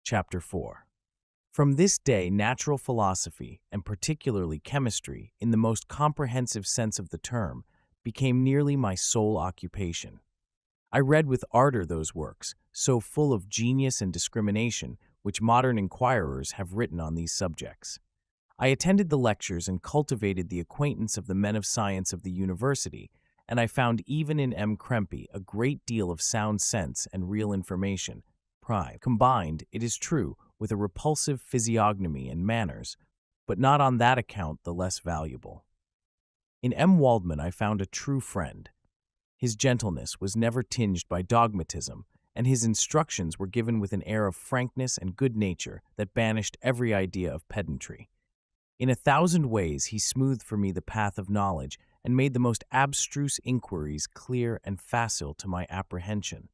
Chapter 4. From this day, natural philosophy, and particularly chemistry, in the most comprehensive sense of the term, became nearly my sole occupation. I read with ardor those works, so full of genius and discrimination, which modern inquirers have written on these subjects. I attended the lectures and cultivated the acquaintance of the men of science of the university, and I found even in M. Krempe a great deal of sound sense and real information, combined, it is true, with a repulsive physiognomy and manners, but not on that account the less valuable. In M. Waldman I found a true friend. His gentleness was never tinged by dogmatism, and his instructions were given with an air of frankness and good nature that banished every idea of pedantry. In 1,000 ways he smoothed for me the path of knowledge and made the most abstruse inquiries clear and facile to my apprehension.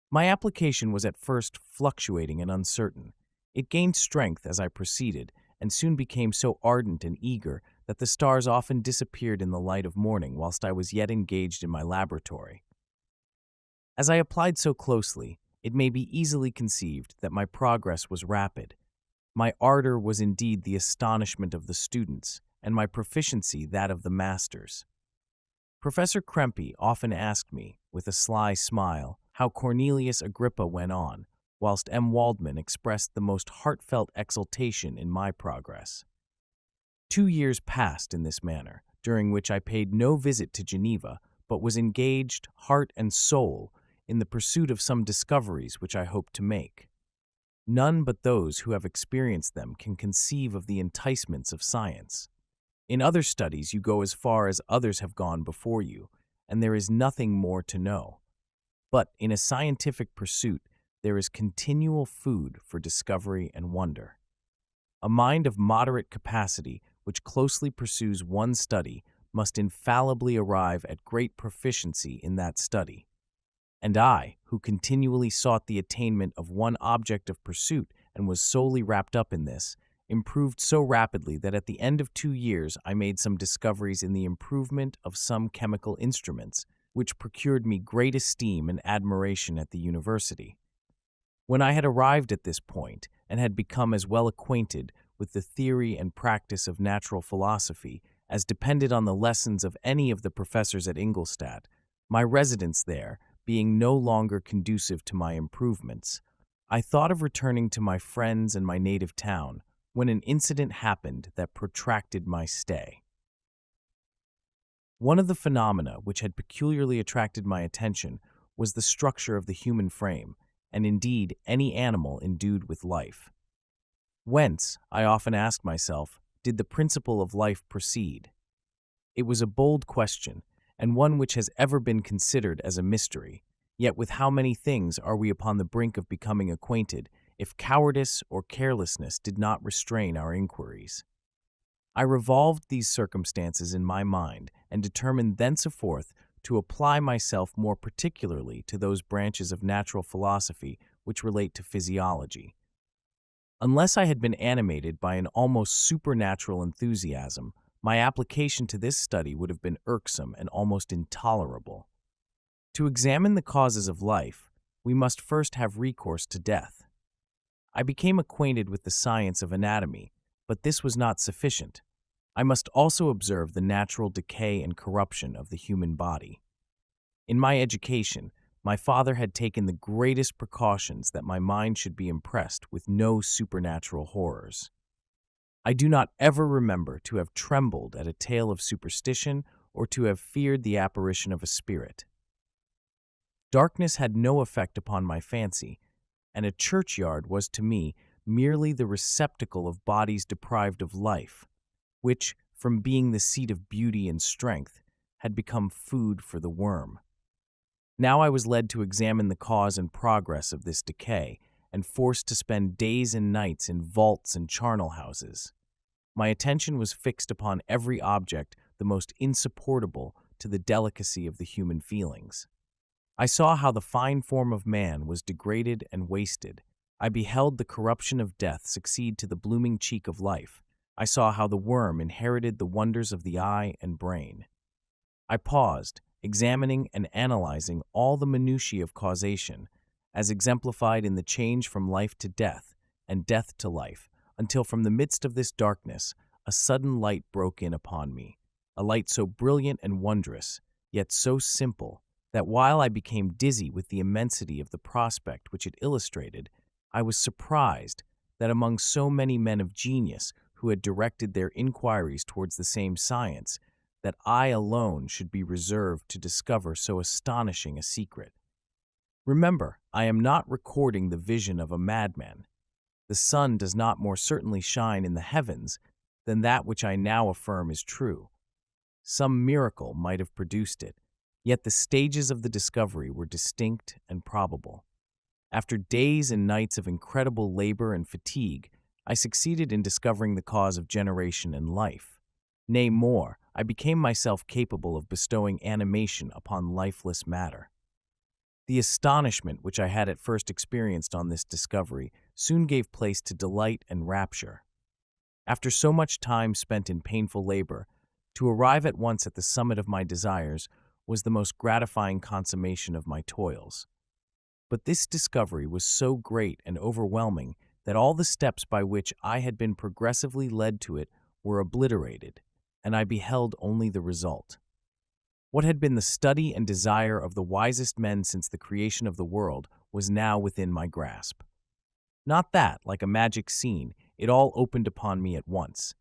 My application was at first fluctuating and uncertain. It gained strength as I proceeded, and soon became so ardent and eager that the stars often disappeared in the light of morning whilst I was yet engaged in my laboratory. As I applied so closely, it may be easily conceived that my progress was rapid. My ardor was indeed the astonishment of the students, and my proficiency that of the masters. Professor Krempe often asked me, with a sly smile, how Cornelius Agrippa went on, whilst M. Waldman expressed the most heartfelt exultation in my progress. 2 years passed in this manner, during which I paid no visit to Geneva, but was engaged, heart and soul, in the pursuit of some discoveries which I hoped to make. None but those who have experienced them can conceive of the enticements of science. In other studies you go as far as others have gone before you, and there is nothing more to know. But in a scientific pursuit, there is continual food for discovery and wonder. A mind of moderate capacity, which closely pursues one study, must infallibly arrive at great proficiency in that study. And I, who continually sought the attainment of one object of pursuit and was solely wrapped up in this, improved so rapidly that at the end of 2 years I made some discoveries in the improvement of some chemical instruments, which procured me great esteem and admiration at the university. When I had arrived at this point, and had become as well acquainted with the theory and practice of natural philosophy as depended on the lessons of any of the professors at Ingolstadt, my residence there being no longer conducive to my improvements, I thought of returning to my friends and my native town, when an incident happened that protracted my stay. One of the phenomena which had peculiarly attracted my attention was the structure of the human frame, and indeed any animal endued with life. Whence, I often asked myself, did the principle of life proceed? It was a bold question, and one which has ever been considered as a mystery, yet with how many things are we upon the brink of becoming acquainted, if cowardice or carelessness did not restrain our inquiries. I revolved these circumstances in my mind, and determined thenceforth to apply myself more particularly to those branches of natural philosophy which relate to physiology. Unless I had been animated by an almost supernatural enthusiasm, my application to this study would have been irksome and almost intolerable. To examine the causes of life, we must first have recourse to death. I became acquainted with the science of anatomy, but this was not sufficient. I must also observe the natural decay and corruption of the human body. In my education, my father had taken the greatest precautions that my mind should be impressed with no supernatural horrors. I do not ever remember to have trembled at a tale of superstition or to have feared the apparition of a spirit. Darkness had no effect upon my fancy, and a churchyard was to me merely the receptacle of bodies deprived of life, which, from being the seat of beauty and strength, had become food for the worm. Now I was led to examine the cause and progress of this decay, and forced to spend days and nights in vaults and charnel houses. My attention was fixed upon every object the most insupportable to the delicacy of the human feelings. I saw how the fine form of man was degraded and wasted. I beheld the corruption of death succeed to the blooming cheek of life. I saw how the worm inherited the wonders of the eye and brain. I paused, examining and analyzing all the minutiae of causation, as exemplified in the change from life to death and death to life, until from the midst of this darkness a sudden light broke in upon me, a light so brilliant and wondrous, yet so simple, that while I became dizzy with the immensity of the prospect which it illustrated, I was surprised that among so many men of genius who had directed their inquiries towards the same science, that I alone should be reserved to discover so astonishing a secret. Remember, I am not recording the vision of a madman. The sun does not more certainly shine in the heavens than that which I now affirm is true. Some miracle might have produced it, yet the stages of the discovery were distinct and probable. After days and nights of incredible labor and fatigue, I succeeded in discovering the cause of generation and life. Nay, more, I became myself capable of bestowing animation upon lifeless matter. The astonishment which I had at first experienced on this discovery soon gave place to delight and rapture. After so much time spent in painful labor, to arrive at once at the summit of my desires was the most gratifying consummation of my toils. But this discovery was so great and overwhelming that all the steps by which I had been progressively led to it were obliterated, and I beheld only the result. What had been the study and desire of the wisest men since the creation of the world was now within my grasp. Not that, like a magic scene, it all opened upon me at once.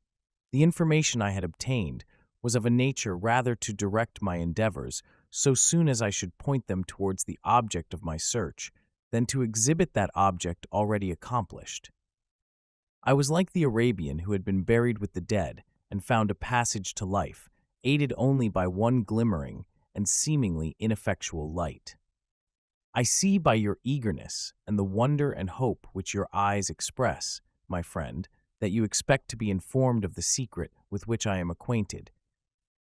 The information I had obtained was of a nature rather to direct my endeavors so soon as I should point them towards the object of my search, than to exhibit that object already accomplished. I was like the Arabian who had been buried with the dead and found a passage to life, aided only by one glimmering and seemingly ineffectual light. I see by your eagerness and the wonder and hope which your eyes express, my friend, that you expect to be informed of the secret with which I am acquainted.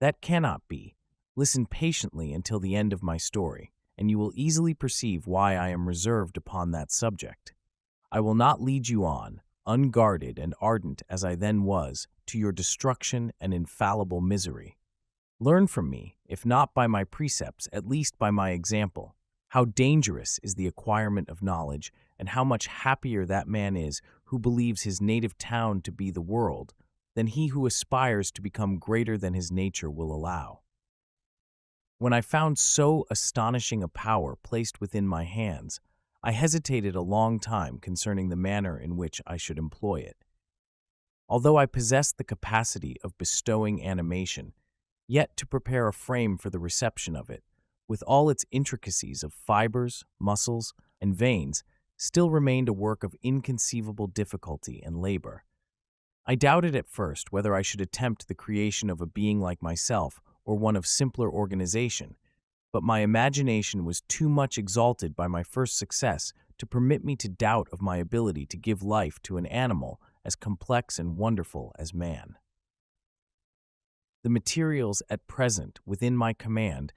That cannot be. Listen patiently until the end of my story, and you will easily perceive why I am reserved upon that subject. I will not lead you on, unguarded and ardent as I then was, to your destruction and infallible misery. Learn from me, if not by my precepts, at least by my example, how dangerous is the acquirement of knowledge, and how much happier that man is who believes his native town to be the world, than he who aspires to become greater than his nature will allow. When I found so astonishing a power placed within my hands, I hesitated a long time concerning the manner in which I should employ it. Although I possessed the capacity of bestowing animation, yet to prepare a frame for the reception of it, with all its intricacies of fibers, muscles, and veins, still remained a work of inconceivable difficulty and labor. I doubted at first whether I should attempt the creation of a being like myself or one of simpler organization, but my imagination was too much exalted by my first success to permit me to doubt of my ability to give life to an animal as complex and wonderful as man. The materials at present within my command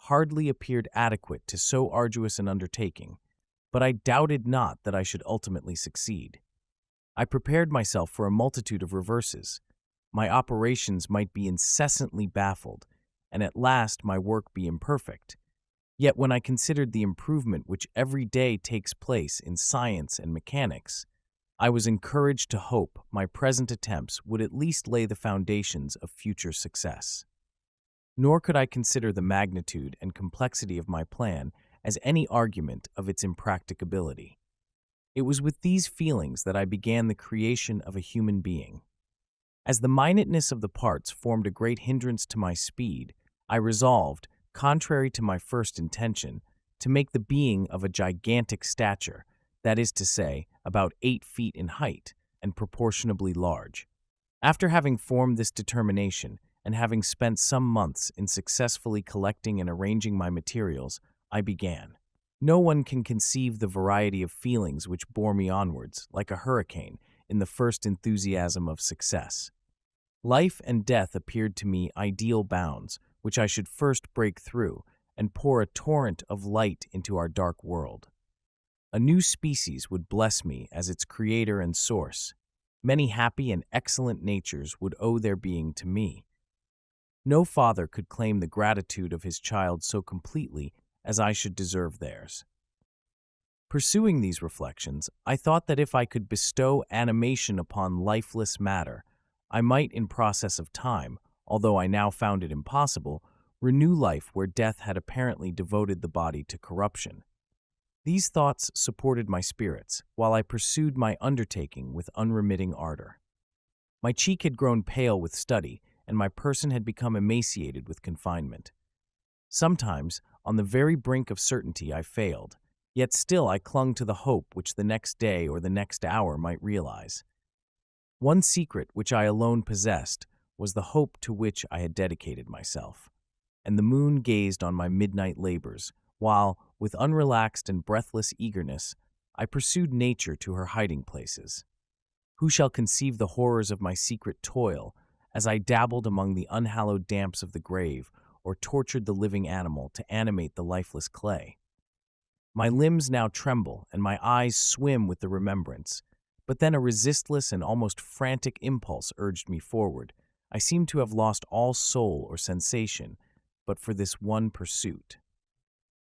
hardly appeared adequate to so arduous an undertaking, but I doubted not that I should ultimately succeed. I prepared myself for a multitude of reverses. My operations might be incessantly baffled, and at last my work be imperfect. Yet when I considered the improvement which every day takes place in science and mechanics, I was encouraged to hope my present attempts would at least lay the foundations of future success. Nor could I consider the magnitude and complexity of my plan as any argument of its impracticability. It was with these feelings that I began the creation of a human being. As the minuteness of the parts formed a great hindrance to my speed, I resolved, contrary to my first intention, to make the being of a gigantic stature, that is to say, about 8 feet in height, and proportionably large. After having formed this determination, and having spent some months in successfully collecting and arranging my materials, I began. No one can conceive the variety of feelings which bore me onwards, like a hurricane, in the first enthusiasm of success. Life and death appeared to me ideal bounds, which I should first break through, and pour a torrent of light into our dark world. A new species would bless me as its creator and source. Many happy and excellent natures would owe their being to me. No father could claim the gratitude of his child so completely as I should deserve theirs. Pursuing these reflections, I thought that if I could bestow animation upon lifeless matter, I might, in process of time, although I now found it impossible, renew life where death had apparently devoted the body to corruption. These thoughts supported my spirits, while I pursued my undertaking with unremitting ardor. My cheek had grown pale with study, and my person had become emaciated with confinement. Sometimes, on the very brink of certainty, I failed, yet still I clung to the hope which the next day or the next hour might realize. One secret which I alone possessed was the hope to which I had dedicated myself, and the moon gazed on my midnight labors, while, with unrelaxed and breathless eagerness, I pursued nature to her hiding places. Who shall conceive the horrors of my secret toil, as I dabbled among the unhallowed damps of the grave, or tortured the living animal to animate the lifeless clay? My limbs now tremble, and my eyes swim with the remembrance. But then a resistless and almost frantic impulse urged me forward. I seemed to have lost all soul or sensation, but for this one pursuit.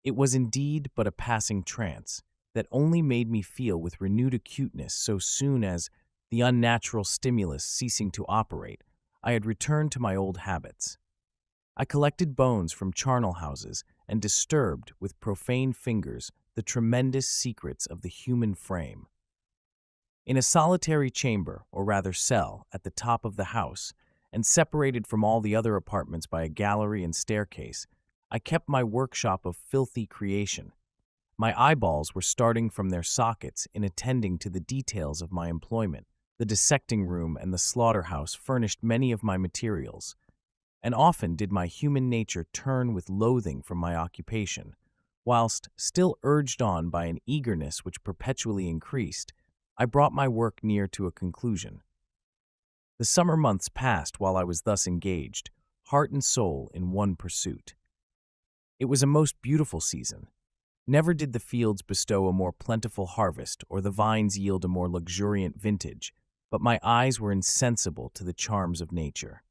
It was indeed but a passing trance, that only made me feel with renewed acuteness so soon as, the unnatural stimulus ceasing to operate, I had returned to my old habits. I collected bones from charnel houses and disturbed, with profane fingers, the tremendous secrets of the human frame. In a solitary chamber, or rather cell, at the top of the house, and separated from all the other apartments by a gallery and staircase, I kept my workshop of filthy creation. My eyeballs were starting from their sockets in attending to the details of my employment. The dissecting room and the slaughterhouse furnished many of my materials, and often did my human nature turn with loathing from my occupation, whilst, still urged on by an eagerness which perpetually increased, I brought my work near to a conclusion. The summer months passed while I was thus engaged, heart and soul in one pursuit. It was a most beautiful season. Never did the fields bestow a more plentiful harvest or the vines yield a more luxuriant vintage, but my eyes were insensible to the charms of nature.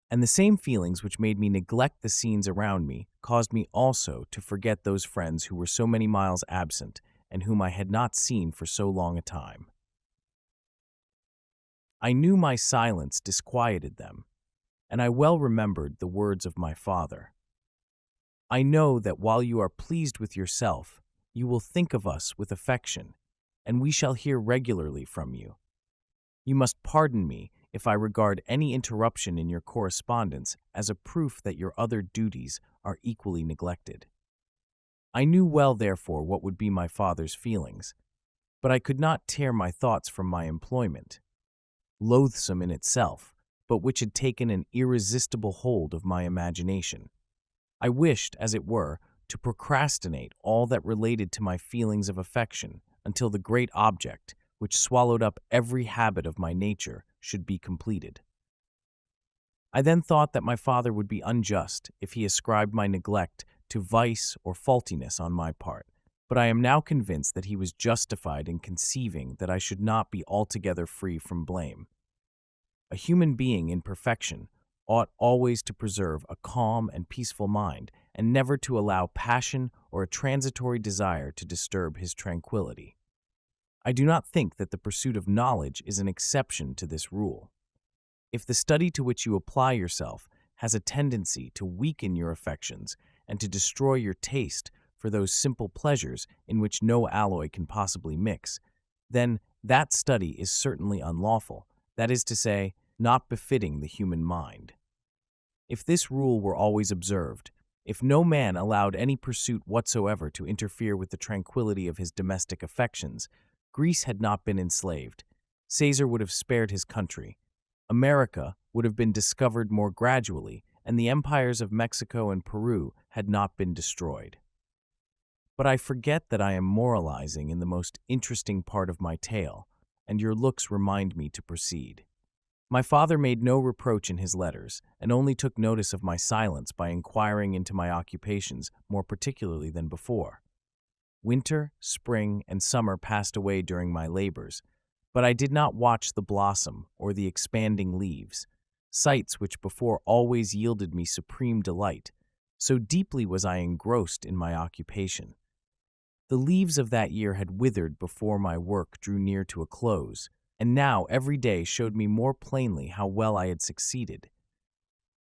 And the same feelings which made me neglect the scenes around me caused me also to forget those friends who were so many miles absent and whom I had not seen for so long a time. I knew my silence disquieted them, and I well remembered the words of my father. I know that while you are pleased with yourself, you will think of us with affection, and we shall hear regularly from you. You must pardon me if I regard any interruption in your correspondence as a proof that your other duties are equally neglected. I knew well, therefore, what would be my father's feelings, but I could not tear my thoughts from my employment, loathsome in itself, but which had taken an irresistible hold of my imagination. I wished, as it were, to procrastinate all that related to my feelings of affection until the great object, which swallowed up every habit of my nature, should be completed. I then thought that my father would be unjust if he ascribed my neglect to vice or faultiness on my part, but I am now convinced that he was justified in conceiving that I should not be altogether free from blame. A human being in perfection ought always to preserve a calm and peaceful mind, and never to allow passion or a transitory desire to disturb his tranquility. I do not think that the pursuit of knowledge is an exception to this rule. If the study to which you apply yourself has a tendency to weaken your affections and to destroy your taste for those simple pleasures in which no alloy can possibly mix, then that study is certainly unlawful, that is to say, not befitting the human mind. If this rule were always observed, if no man allowed any pursuit whatsoever to interfere with the tranquility of his domestic affections, Greece had not been enslaved, Caesar would have spared his country, America would have been discovered more gradually, and the empires of Mexico and Peru had not been destroyed. But I forget that I am moralizing in the most interesting part of my tale, and your looks remind me to proceed. My father made no reproach in his letters, and only took notice of my silence by inquiring into my occupations more particularly than before. Winter, spring, and summer passed away during my labors, but I did not watch the blossom or the expanding leaves, sights which before always yielded me supreme delight, so deeply was I engrossed in my occupation. The leaves of that year had withered before my work drew near to a close, and now every day showed me more plainly how well I had succeeded.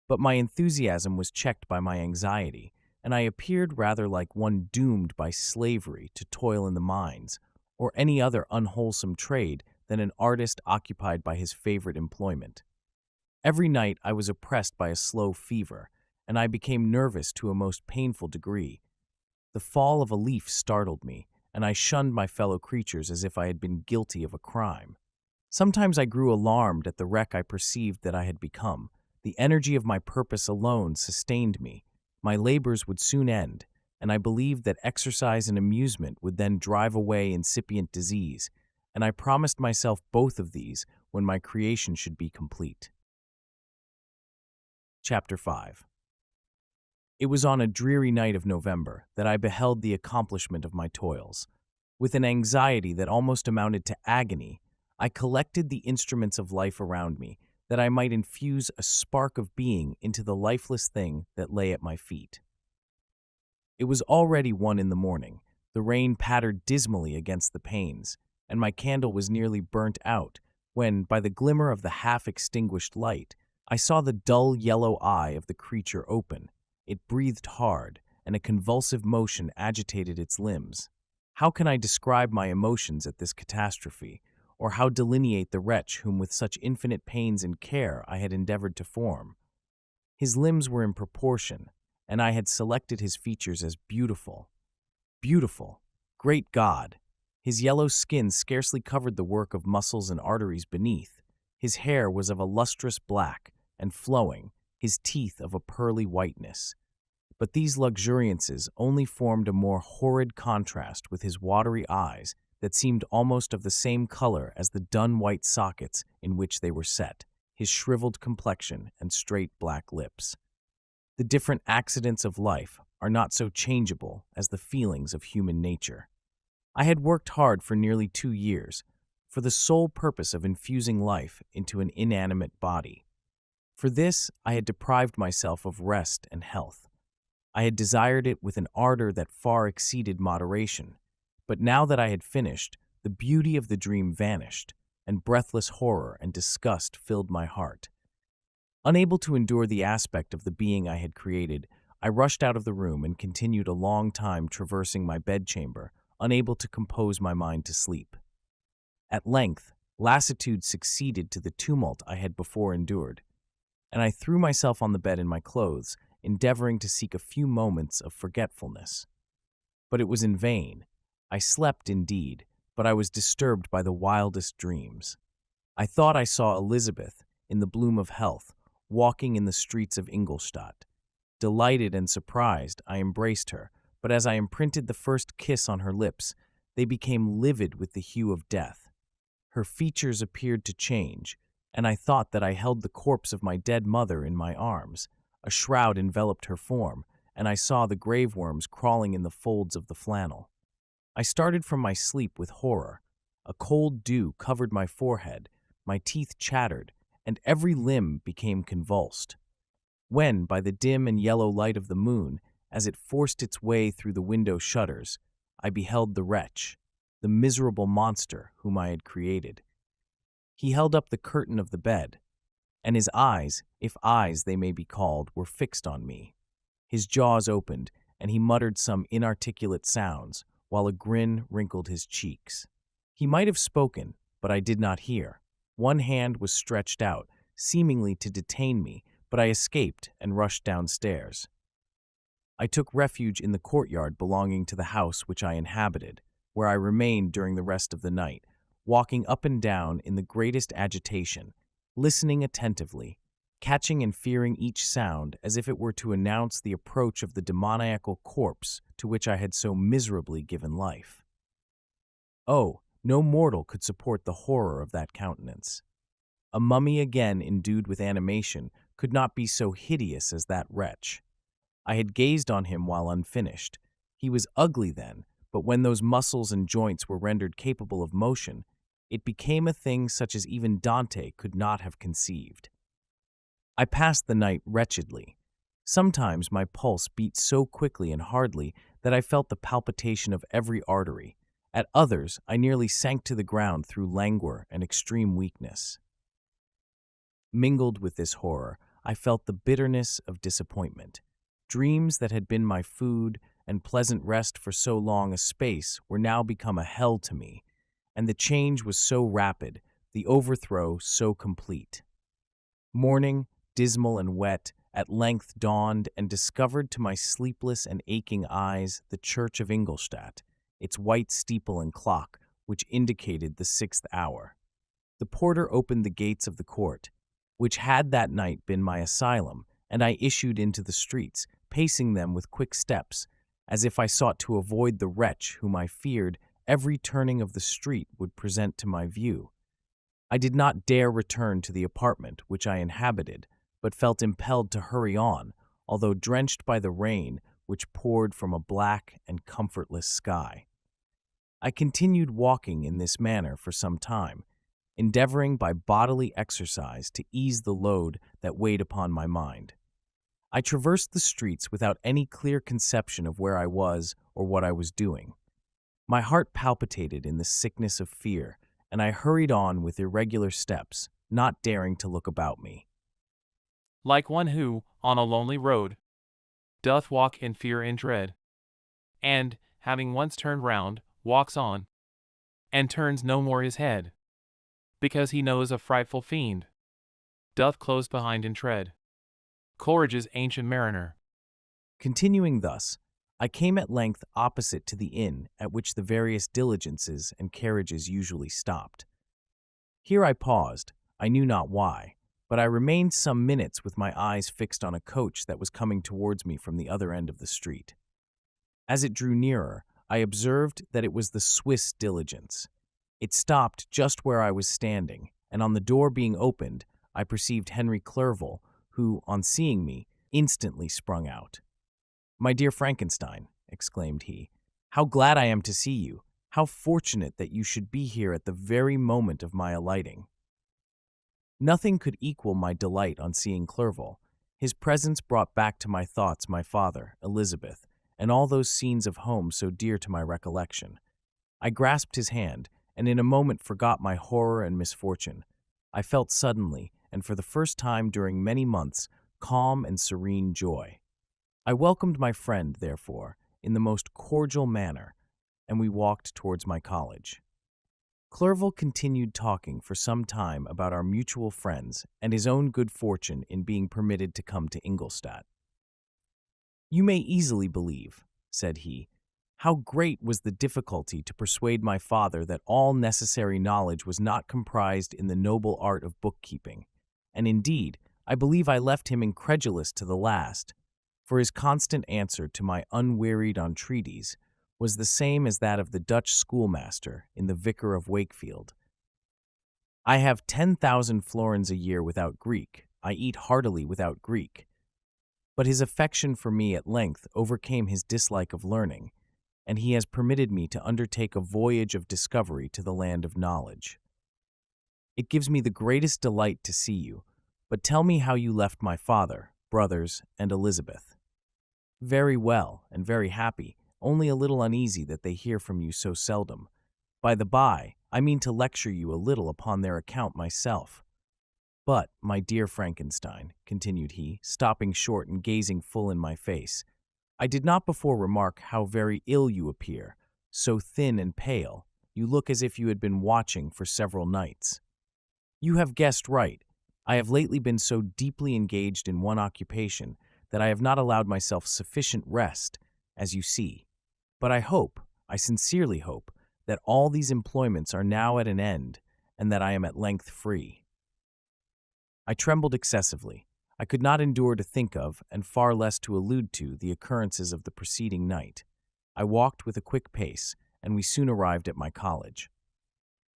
But my enthusiasm was checked by my anxiety, and I appeared rather like one doomed by slavery to toil in the mines, or any other unwholesome trade than an artist occupied by his favorite employment. Every night I was oppressed by a slow fever, and I became nervous to a most painful degree. The fall of a leaf startled me, and I shunned my fellow creatures as if I had been guilty of a crime. Sometimes I grew alarmed at the wreck I perceived that I had become. The energy of my purpose alone sustained me. My labors would soon end, and I believed that exercise and amusement would then drive away incipient disease, and I promised myself both of these when my creation should be complete. Chapter 5. It was on a dreary night of November that I beheld the accomplishment of my toils. With an anxiety that almost amounted to agony, I collected the instruments of life around me, that I might infuse a spark of being into the lifeless thing that lay at my feet. It was already 1 in the morning. The rain pattered dismally against the panes, and my candle was nearly burnt out when, by the glimmer of the half-extinguished light, I saw the dull yellow eye of the creature open. It breathed hard, and a convulsive motion agitated its limbs. How can I describe my emotions at this catastrophe, or how delineate the wretch whom with such infinite pains and care I had endeavored to form? His limbs were in proportion, and I had selected his features as beautiful. Beautiful! Great God! His yellow skin scarcely covered the work of muscles and arteries beneath. His hair was of a lustrous black and flowing, his teeth of a pearly whiteness. But these luxuriances only formed a more horrid contrast with his watery eyes that seemed almost of the same color as the dun white sockets in which they were set, his shriveled complexion and straight black lips. The different accidents of life are not so changeable as the feelings of human nature. I had worked hard for nearly 2 years, for the sole purpose of infusing life into an inanimate body. For this, I had deprived myself of rest and health. I had desired it with an ardor that far exceeded moderation. But now that I had finished, the beauty of the dream vanished, and breathless horror and disgust filled my heart. Unable to endure the aspect of the being I had created, I rushed out of the room and continued a long time traversing my bedchamber, unable to compose my mind to sleep. At length, lassitude succeeded to the tumult I had before endured, and I threw myself on the bed in my clothes, endeavoring to seek a few moments of forgetfulness. But it was in vain. I slept indeed, but I was disturbed by the wildest dreams. I thought I saw Elizabeth, in the bloom of health, walking in the streets of Ingolstadt. Delighted and surprised, I embraced her, but as I imprinted the first kiss on her lips, they became livid with the hue of death. Her features appeared to change, and I thought that I held the corpse of my dead mother in my arms. A shroud enveloped her form, and I saw the grave worms crawling in the folds of the flannel. I started from my sleep with horror. A cold dew covered my forehead, my teeth chattered, and every limb became convulsed. When, by the dim and yellow light of the moon, as it forced its way through the window shutters, I beheld the wretch, the miserable monster whom I had created. He held up the curtain of the bed, and his eyes, if eyes they may be called, were fixed on me. His jaws opened, and he muttered some inarticulate sounds, while a grin wrinkled his cheeks. He might have spoken, but I did not hear. One hand was stretched out, seemingly to detain me, but I escaped and rushed downstairs. I took refuge in the courtyard belonging to the house which I inhabited, where I remained during the rest of the night, walking up and down in the greatest agitation, listening attentively, catching and fearing each sound as if it were to announce the approach of the demoniacal corpse to which I had so miserably given life. Oh, no mortal could support the horror of that countenance. A mummy again endued with animation could not be so hideous as that wretch. I had gazed on him while unfinished. He was ugly then, but when those muscles and joints were rendered capable of motion, it became a thing such as even Dante could not have conceived. I passed the night wretchedly. Sometimes my pulse beat so quickly and hardly that that I felt the palpitation of every artery. At others, I nearly sank to the ground through languor and extreme weakness. Mingled with this horror, I felt the bitterness of disappointment. Dreams that had been my food and pleasant rest for so long a space were now become a hell to me, and the change was so rapid, the overthrow so complete. Morning, dismal and wet, at length dawned and discovered to my sleepless and aching eyes the church of Ingolstadt, its white steeple and clock, which indicated the 6th hour. The porter opened the gates of the court, which had that night been my asylum, and I issued into the streets, pacing them with quick steps, as if I sought to avoid the wretch whom I feared every turning of the street would present to my view. I did not dare return to the apartment which I inhabited, but felt impelled to hurry on, although drenched by the rain which poured from a black and comfortless sky. I continued walking in this manner for some time, endeavoring by bodily exercise to ease the load that weighed upon my mind. I traversed the streets without any clear conception of where I was or what I was doing. My heart palpitated in the sickness of fear, and I hurried on with irregular steps, not daring to look about me. Like one who, on a lonely road, doth walk in fear and dread, and, having once turned round, walks on, and turns no more his head, because he knows a frightful fiend doth close behind and tread. Coleridge's Ancient Mariner. Continuing thus, I came at length opposite to the inn at which the various diligences and carriages usually stopped. Here I paused, I knew not why, but I remained some minutes with my eyes fixed on a coach that was coming towards me from the other end of the street. As it drew nearer, I observed that it was the Swiss diligence. It stopped just where I was standing, and on the door being opened, I perceived Henry Clerval, who, on seeing me, instantly sprung out. "My dear Frankenstein," exclaimed he, "how glad I am to see you! How fortunate that you should be here at the very moment of my alighting." Nothing could equal my delight on seeing Clerval. His presence brought back to my thoughts my father, Elizabeth, and all those scenes of home so dear to my recollection. I grasped his hand, and in a moment forgot my horror and misfortune. I felt suddenly, and for the first time during many months, calm and serene joy. I welcomed my friend, therefore, in the most cordial manner, and we walked towards my college. Clerval continued talking for some time about our mutual friends and his own good fortune in being permitted to come to Ingolstadt. "You may easily believe," said he, "how great was the difficulty to persuade my father that all necessary knowledge was not comprised in the noble art of bookkeeping, and indeed, I believe I left him incredulous to the last, for his constant answer to my unwearied entreaties was the same as that of the Dutch schoolmaster in The Vicar of Wakefield. I have 10,000 florins a year without Greek, I eat heartily without Greek. But his affection for me at length overcame his dislike of learning, and he has permitted me to undertake a voyage of discovery to the land of knowledge. It gives me the greatest delight to see you, but tell me how you left my father, brothers, and Elizabeth." "Very well, and very happy, only a little uneasy that they hear from you so seldom. By the by, I mean to lecture you a little upon their account myself. But, my dear Frankenstein," continued he, stopping short and gazing full in my face, "I did not before remark how very ill you appear. So thin and pale, you look as if you had been watching for several nights." "You have guessed right. I have lately been so deeply engaged in one occupation that I have not allowed myself sufficient rest, as you see. But I sincerely hope, that all these employments are now at an end, and that I am at length free." I trembled excessively. I could not endure to think of, and far less to allude to, the occurrences of the preceding night. I walked with a quick pace, and we soon arrived at my college.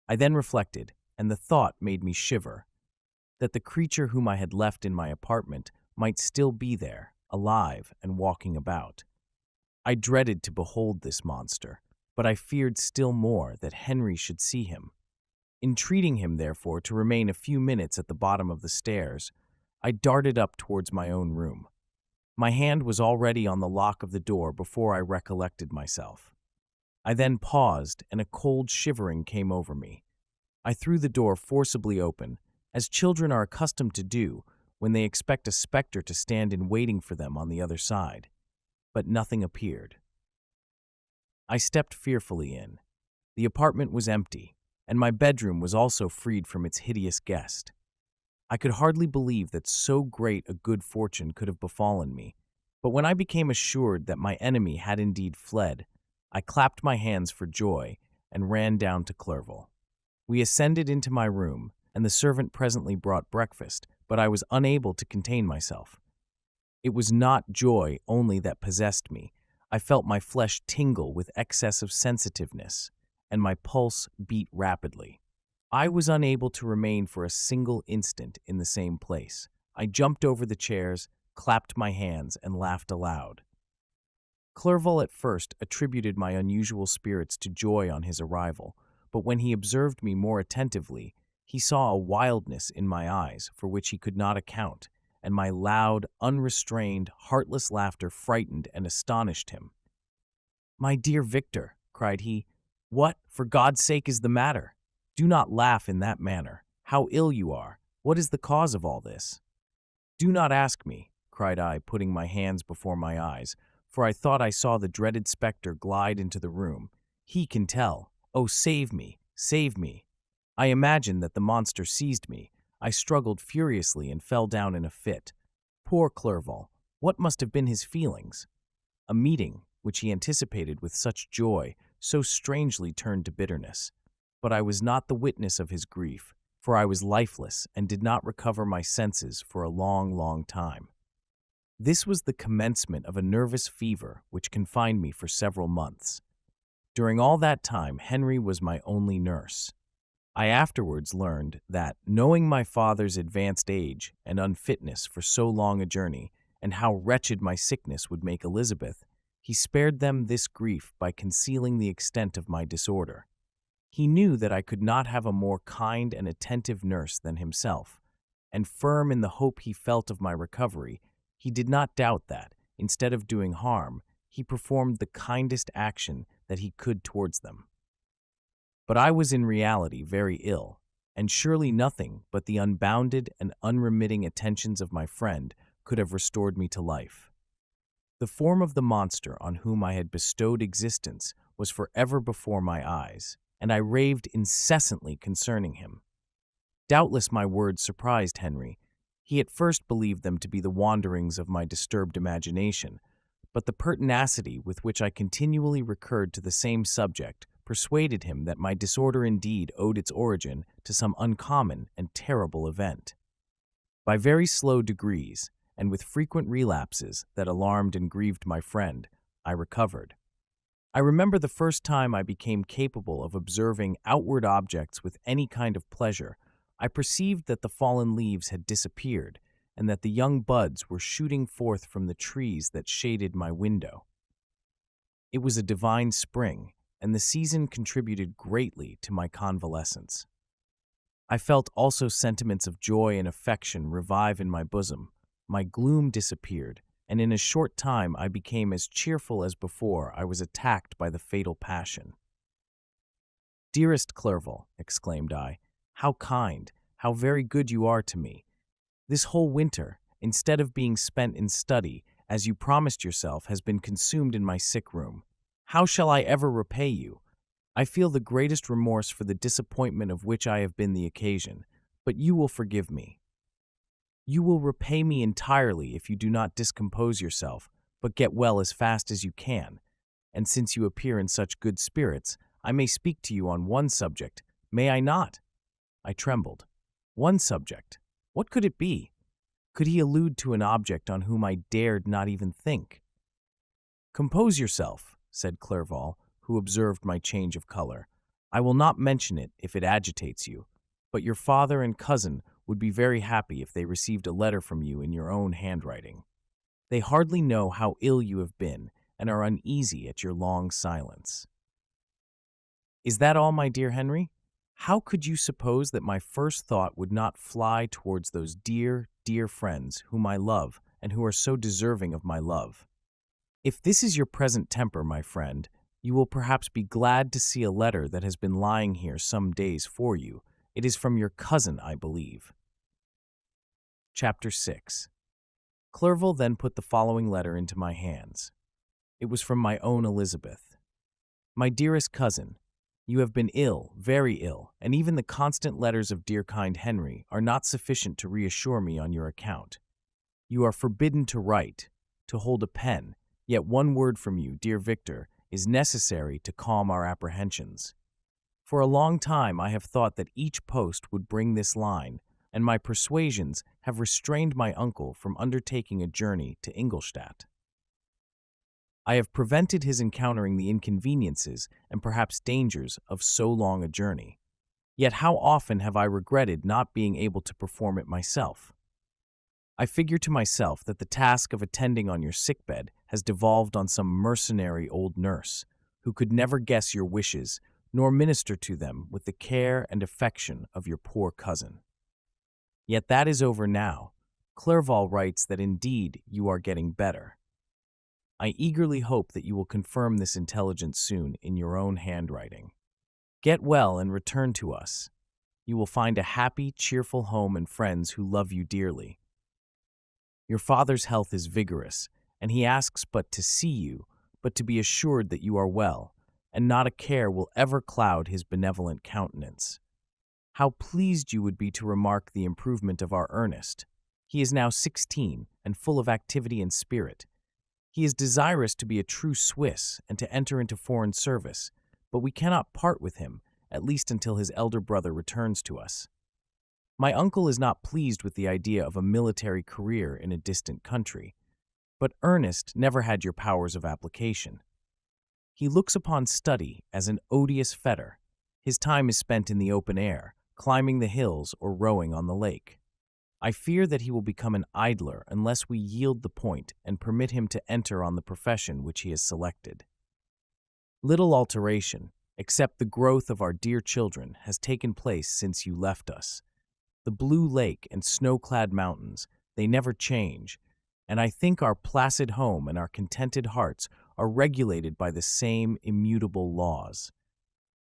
I then reflected, and the thought made me shiver, that the creature whom I had left in my apartment might still be there, alive and walking about. I dreaded to behold this monster, but I feared still more that Henry should see him. Entreating him, therefore, to remain a few minutes at the bottom of the stairs, I darted up towards my own room. My hand was already on the lock of the door before I recollected myself. I then paused, and a cold shivering came over me. I threw the door forcibly open, as children are accustomed to do when they expect a specter to stand in waiting for them on the other side. But nothing appeared. I stepped fearfully in. The apartment was empty, and my bedroom was also freed from its hideous guest. I could hardly believe that so great a good fortune could have befallen me, but when I became assured that my enemy had indeed fled, I clapped my hands for joy and ran down to Clerval. We ascended into my room, and the servant presently brought breakfast, but I was unable to contain myself. It was not joy only that possessed me. I felt my flesh tingle with excess of sensitiveness, and my pulse beat rapidly. I was unable to remain for a single instant in the same place. I jumped over the chairs, clapped my hands, and laughed aloud. Clerval at first attributed my unusual spirits to joy on his arrival, but when he observed me more attentively, he saw a wildness in my eyes for which he could not account, and my loud, unrestrained, heartless laughter frightened and astonished him. "My dear Victor," cried he, "what, for God's sake, is the matter? Do not laugh in that manner. How ill you are! What is the cause of all this?" "Do not ask me," cried I, putting my hands before my eyes, for I thought I saw the dreaded spectre glide into the room. "He can tell. Oh, save me, save me!" I imagined that the monster seized me. I struggled furiously and fell down in a fit. Poor Clerval! What must have been his feelings? A meeting, which he anticipated with such joy, so strangely turned to bitterness. But I was not the witness of his grief, for I was lifeless and did not recover my senses for a long, long time. This was the commencement of a nervous fever which confined me for several months. During all that time, Henry was my only nurse. I afterwards learned that, knowing my father's advanced age and unfitness for so long a journey, and how wretched my sickness would make Elizabeth, he spared them this grief by concealing the extent of my disorder. He knew that I could not have a more kind and attentive nurse than himself, and firm in the hope he felt of my recovery, he did not doubt that, instead of doing harm, he performed the kindest action that he could towards them. But I was in reality very ill, and surely nothing but the unbounded and unremitting attentions of my friend could have restored me to life. The form of the monster on whom I had bestowed existence was forever before my eyes, and I raved incessantly concerning him. Doubtless my words surprised Henry. He at first believed them to be the wanderings of my disturbed imagination, but the pertinacity with which I continually recurred to the same subject persuaded him that my disorder indeed owed its origin to some uncommon and terrible event. By very slow degrees, and with frequent relapses that alarmed and grieved my friend, I recovered. I remember the first time I became capable of observing outward objects with any kind of pleasure. I perceived that the fallen leaves had disappeared, and that the young buds were shooting forth from the trees that shaded my window. It was a divine spring, and the season contributed greatly to my convalescence. I felt also sentiments of joy and affection revive in my bosom. My gloom disappeared, and in a short time I became as cheerful as before I was attacked by the fatal passion. "Dearest Clerval," exclaimed I, "how kind, how very good you are to me. This whole winter, instead of being spent in study, as you promised yourself, has been consumed in my sick room. How shall I ever repay you? I feel the greatest remorse for the disappointment of which I have been the occasion, but you will forgive me. You will repay me entirely if you do not discompose yourself, but get well as fast as you can. And since you appear in such good spirits, I may speak to you on one subject, may I not?" I trembled. One subject? What could it be? Could he allude to an object on whom I dared not even think? "Compose yourself," said Clerval, who observed my change of color. "I will not mention it if it agitates you, but your father and cousin would be very happy if they received a letter from you in your own handwriting. They hardly know how ill you have been, and are uneasy at your long silence." "Is that all, my dear Henry? How could you suppose that my first thought would not fly towards those dear, dear friends whom I love and who are so deserving of my love. If this is your present temper, my friend, you will perhaps be glad to see a letter that has been lying here some days for you. It is from your cousin, I believe. Chapter 6. Clerval then put the following letter into my hands. It was from my own Elizabeth. My dearest cousin, you have been ill, very ill, and even the constant letters of dear kind Henry are not sufficient to reassure me on your account. You are forbidden to write, to hold a pen, yet one word from you, dear Victor, is necessary to calm our apprehensions. For a long time I have thought that each post would bring this line, and my persuasions have restrained my uncle from undertaking a journey to Ingolstadt. I have prevented his encountering the inconveniences and perhaps dangers of so long a journey. Yet how often have I regretted not being able to perform it myself? I figure to myself that the task of attending on your sickbed has devolved on some mercenary old nurse, who could never guess your wishes, nor minister to them with the care and affection of your poor cousin. Yet that is over now. Clerval writes that indeed you are getting better. I eagerly hope that you will confirm this intelligence soon in your own handwriting. Get well and return to us. You will find a happy, cheerful home and friends who love you dearly. Your father's health is vigorous, and he asks but to see you, but to be assured that you are well, and not a care will ever cloud his benevolent countenance. How pleased you would be to remark the improvement of our Ernest. He is now 16 and full of activity and spirit. He is desirous to be a true Swiss and to enter into foreign service, but we cannot part with him, at least until his elder brother returns to us. My uncle is not pleased with the idea of a military career in a distant country, but Ernest never had your powers of application. He looks upon study as an odious fetter. His time is spent in the open air, climbing the hills or rowing on the lake. I fear that he will become an idler unless we yield the point and permit him to enter on the profession which he has selected. Little alteration, except the growth of our dear children, has taken place since you left us. The blue lake and snow-clad mountains, they never change, and I think our placid home and our contented hearts are regulated by the same immutable laws.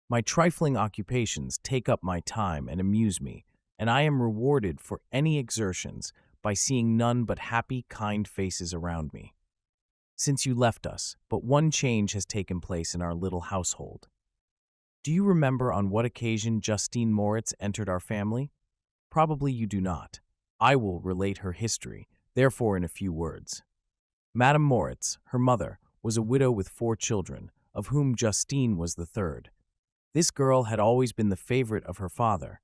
My trifling occupations take up my time and amuse me, and I am rewarded for any exertions by seeing none but happy, kind faces around me. Since you left us, but one change has taken place in our little household. Do you remember on what occasion Justine Moritz entered our family? Probably you do not. I will relate her history, therefore in a few words. Madame Moritz, her mother, was a widow with 4 children, of whom Justine was the third. This girl had always been the favorite of her father,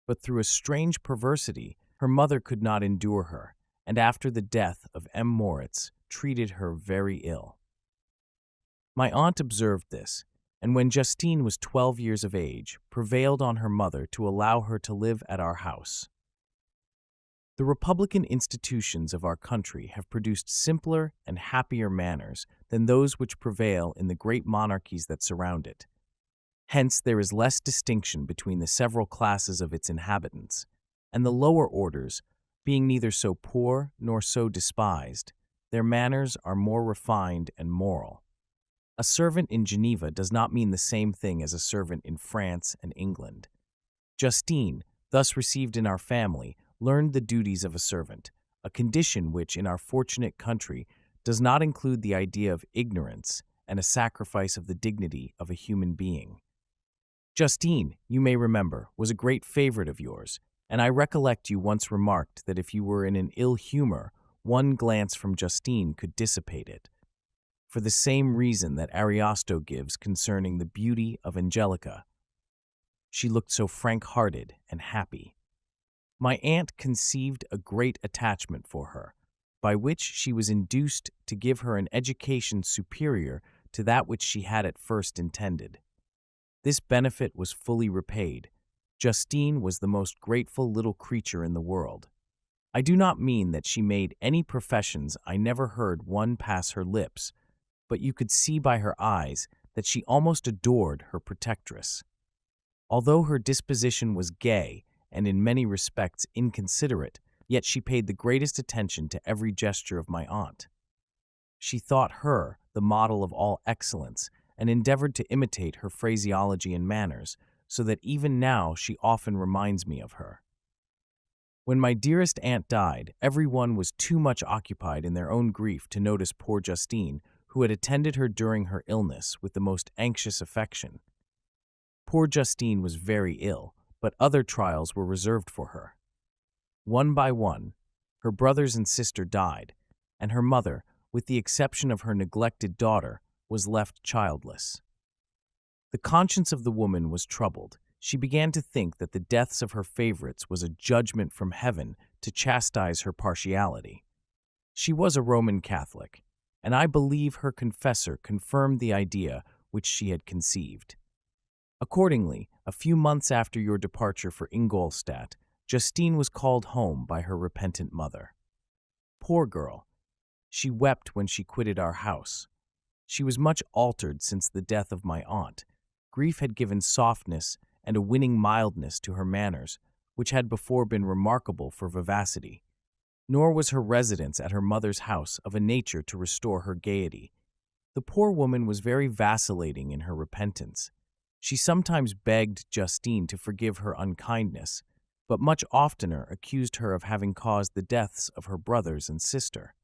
but through a strange perversity, her mother could not endure her, and after the death of M. Moritz, treated her very ill. My aunt observed this, and when Justine was 12 years of age, prevailed on her mother to allow her to live at our house. The republican institutions of our country have produced simpler and happier manners than those which prevail in the great monarchies that surround it. Hence there is less distinction between the several classes of its inhabitants, and the lower orders, being neither so poor nor so despised, their manners are more refined and moral. A servant in Geneva does not mean the same thing as a servant in France and England. Justine, thus received in our family, learned the duties of a servant, a condition which, in our fortunate country, does not include the idea of ignorance and a sacrifice of the dignity of a human being. Justine, you may remember, was a great favorite of yours, and I recollect you once remarked that if you were in an ill humor, one glance from Justine could dissipate it, for the same reason that Ariosto gives concerning the beauty of Angelica. She looked so frank-hearted and happy. My aunt conceived a great attachment for her, by which she was induced to give her an education superior to that which she had at first intended. This benefit was fully repaid. Justine was the most grateful little creature in the world. I do not mean that she made any professions. I never heard one pass her lips, but you could see by her eyes that she almost adored her protectress. Although her disposition was gay and in many respects inconsiderate, yet she paid the greatest attention to every gesture of my aunt. She thought her the model of all excellence and endeavored to imitate her phraseology and manners, so that even now she often reminds me of her. When my dearest aunt died, everyone was too much occupied in their own grief to notice poor Justine, who had attended her during her illness with the most anxious affection. Poor Justine was very ill, but other trials were reserved for her. One by one, her brothers and sister died, and her mother, with the exception of her neglected daughter, was left childless. The conscience of the woman was troubled. She began to think that the deaths of her favorites was a judgment from heaven to chastise her partiality. She was a Roman Catholic, and I believe her confessor confirmed the idea which she had conceived. Accordingly, a few months after your departure for Ingolstadt, Justine was called home by her repentant mother. Poor girl! She wept when she quitted our house. She was much altered since the death of my aunt. Grief had given softness and a winning mildness to her manners, which had before been remarkable for vivacity. Nor was her residence at her mother's house of a nature to restore her gaiety. The poor woman was very vacillating in her repentance. She sometimes begged Justine to forgive her unkindness, but much oftener accused her of having caused the deaths of her brothers and sister.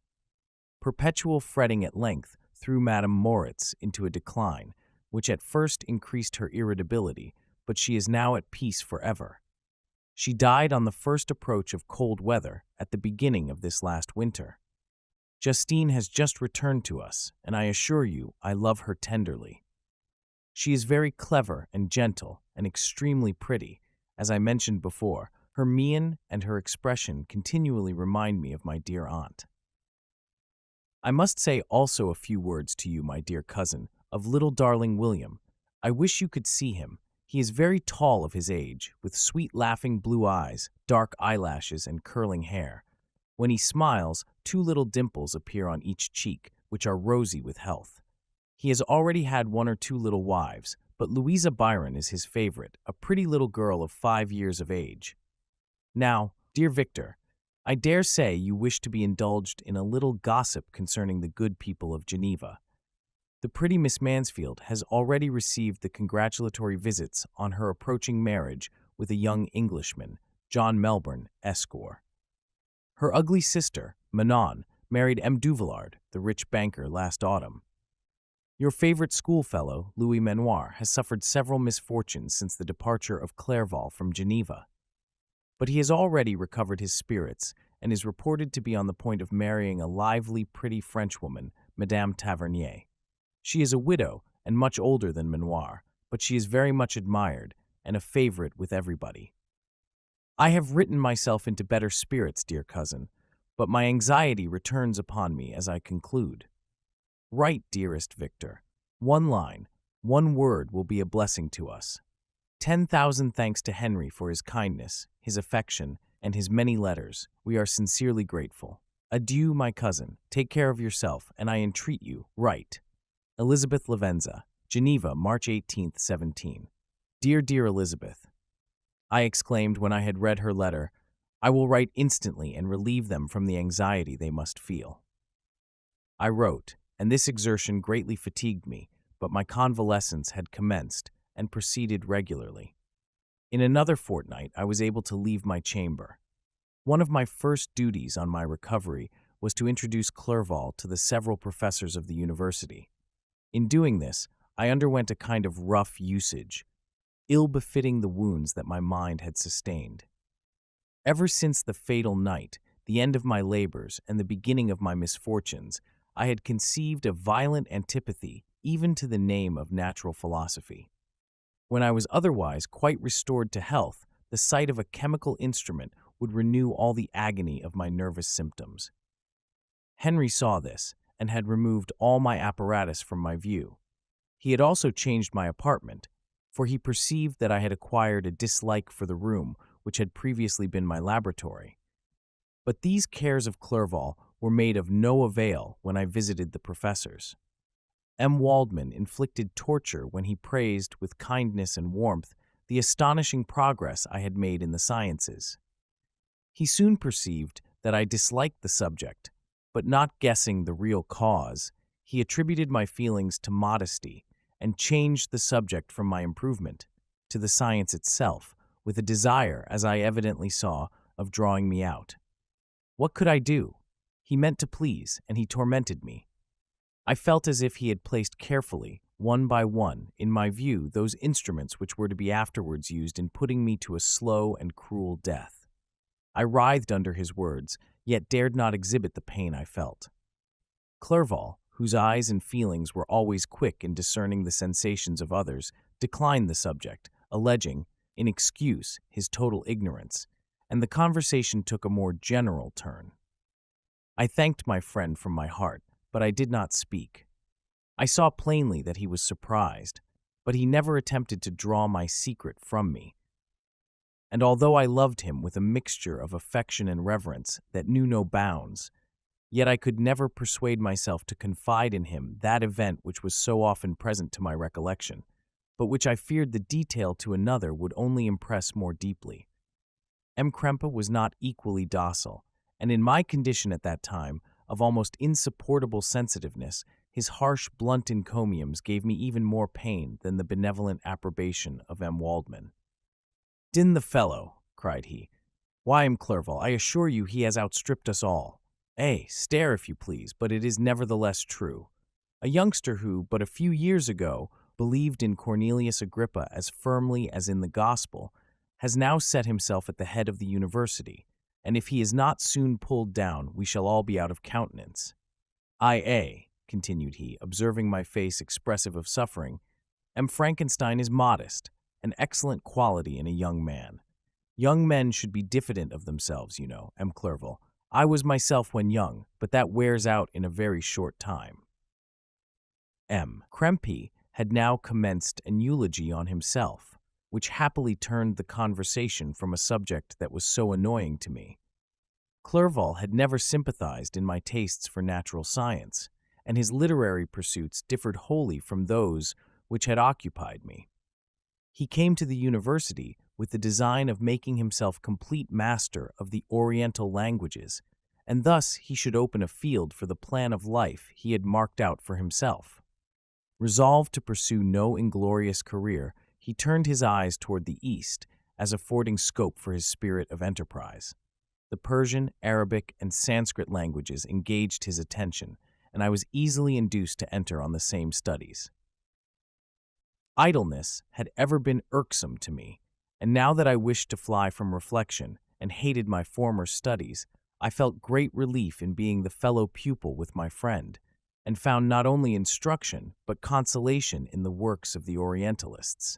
Perpetual fretting at length threw Madame Moritz into a decline, which at first increased her irritability, but she is now at peace forever. She died on the first approach of cold weather at the beginning of this last winter. Justine has just returned to us, and I assure you I love her tenderly. She is very clever and gentle and extremely pretty. As I mentioned before, her mien and her expression continually remind me of my dear aunt. I must say also a few words to you, my dear cousin, of little darling William. I wish you could see him. He is very tall of his age, with sweet laughing blue eyes, dark eyelashes, and curling hair. When he smiles, 2 little dimples appear on each cheek, which are rosy with health. He has already had 1 or 2 little wives, but Louisa Byron is his favorite, a pretty little girl of 5 years of age. Now, dear Victor, I dare say you wish to be indulged in a little gossip concerning the good people of Geneva. The pretty Miss Mansfield has already received the congratulatory visits on her approaching marriage with a young Englishman, John Melbourne, Esquire. Her ugly sister, Manon, married M. Duvillard, the rich banker, last autumn. Your favorite schoolfellow, Louis Manoir, has suffered several misfortunes since the departure of Clerval from Geneva. But he has already recovered his spirits and is reported to be on the point of marrying a lively, pretty Frenchwoman, Madame Tavernier. She is a widow and much older than Manoir, but she is very much admired and a favorite with everybody. I have written myself into better spirits, dear cousin, but my anxiety returns upon me as I conclude. Write, dearest Victor. 1 line, 1 word will be a blessing to us. 10,000 thanks to Henry for his kindness, his affection, and his many letters. We are sincerely grateful. Adieu, my cousin. Take care of yourself, and I entreat you, write. Elizabeth Lavenza, Geneva, March 18th, 17. Dear, dear Elizabeth, I exclaimed when I had read her letter, I will write instantly and relieve them from the anxiety they must feel. I wrote, and this exertion greatly fatigued me, but my convalescence had commenced and proceeded regularly. In another fortnight, I was able to leave my chamber. One of my first duties on my recovery was to introduce Clerval to the several professors of the university. In doing this, I underwent a kind of rough usage, ill befitting the wounds that my mind had sustained. Ever since the fatal night, the end of my labors, and the beginning of my misfortunes, I had conceived a violent antipathy even to the name of natural philosophy. When I was otherwise quite restored to health, the sight of a chemical instrument would renew all the agony of my nervous symptoms. Henry saw this, and had removed all my apparatus from my view. He had also changed my apartment, for he perceived that I had acquired a dislike for the room which had previously been my laboratory. But these cares of Clerval were made of no avail when I visited the professors. M. Waldman inflicted torture when he praised, with kindness and warmth, the astonishing progress I had made in the sciences. He soon perceived that I disliked the subject, but not guessing the real cause, he attributed my feelings to modesty and changed the subject from my improvement to the science itself, with a desire, as I evidently saw, of drawing me out. What could I do? He meant to please, and he tormented me. I felt as if he had placed carefully, one by one, in my view, those instruments which were to be afterwards used in putting me to a slow and cruel death. I writhed under his words, yet dared not exhibit the pain I felt. Clerval, whose eyes and feelings were always quick in discerning the sensations of others, declined the subject, alleging, in excuse, his total ignorance, and the conversation took a more general turn. I thanked my friend from my heart, but I did not speak. I saw plainly that he was surprised, but he never attempted to draw my secret from me. And although I loved him with a mixture of affection and reverence that knew no bounds, yet I could never persuade myself to confide in him that event which was so often present to my recollection, but which I feared the detail to another would only impress more deeply. M. Krempe was not equally docile, and in my condition at that time, of almost insupportable sensitiveness, his harsh, blunt encomiums gave me even more pain than the benevolent approbation of M. Waldman. "Din the fellow," cried he. "Why, M. Clerval, I assure you he has outstripped us all. Stare if you please, but it is nevertheless true. A youngster who, but a few years ago, believed in Cornelius Agrippa as firmly as in the gospel, has now set himself at the head of the university, and if he is not soon pulled down, we shall all be out of countenance. Continued he, observing my face expressive of suffering, M. Frankenstein is modest, an excellent quality in a young man. Young men should be diffident of themselves, you know, M. Clerval. I was myself when young, but that wears out in a very short time." M. Krempe had now commenced an eulogy on himself, which happily turned the conversation from a subject that was so annoying to me. Clerval had never sympathized in my tastes for natural science, and his literary pursuits differed wholly from those which had occupied me. He came to the university with the design of making himself complete master of the Oriental languages, and thus he should open a field for the plan of life he had marked out for himself. Resolved to pursue no inglorious career, he turned his eyes toward the East as affording scope for his spirit of enterprise. The Persian, Arabic, and Sanskrit languages engaged his attention, and I was easily induced to enter on the same studies. Idleness had ever been irksome to me, and now that I wished to fly from reflection and hated my former studies, I felt great relief in being the fellow pupil with my friend, and found not only instruction but consolation in the works of the Orientalists.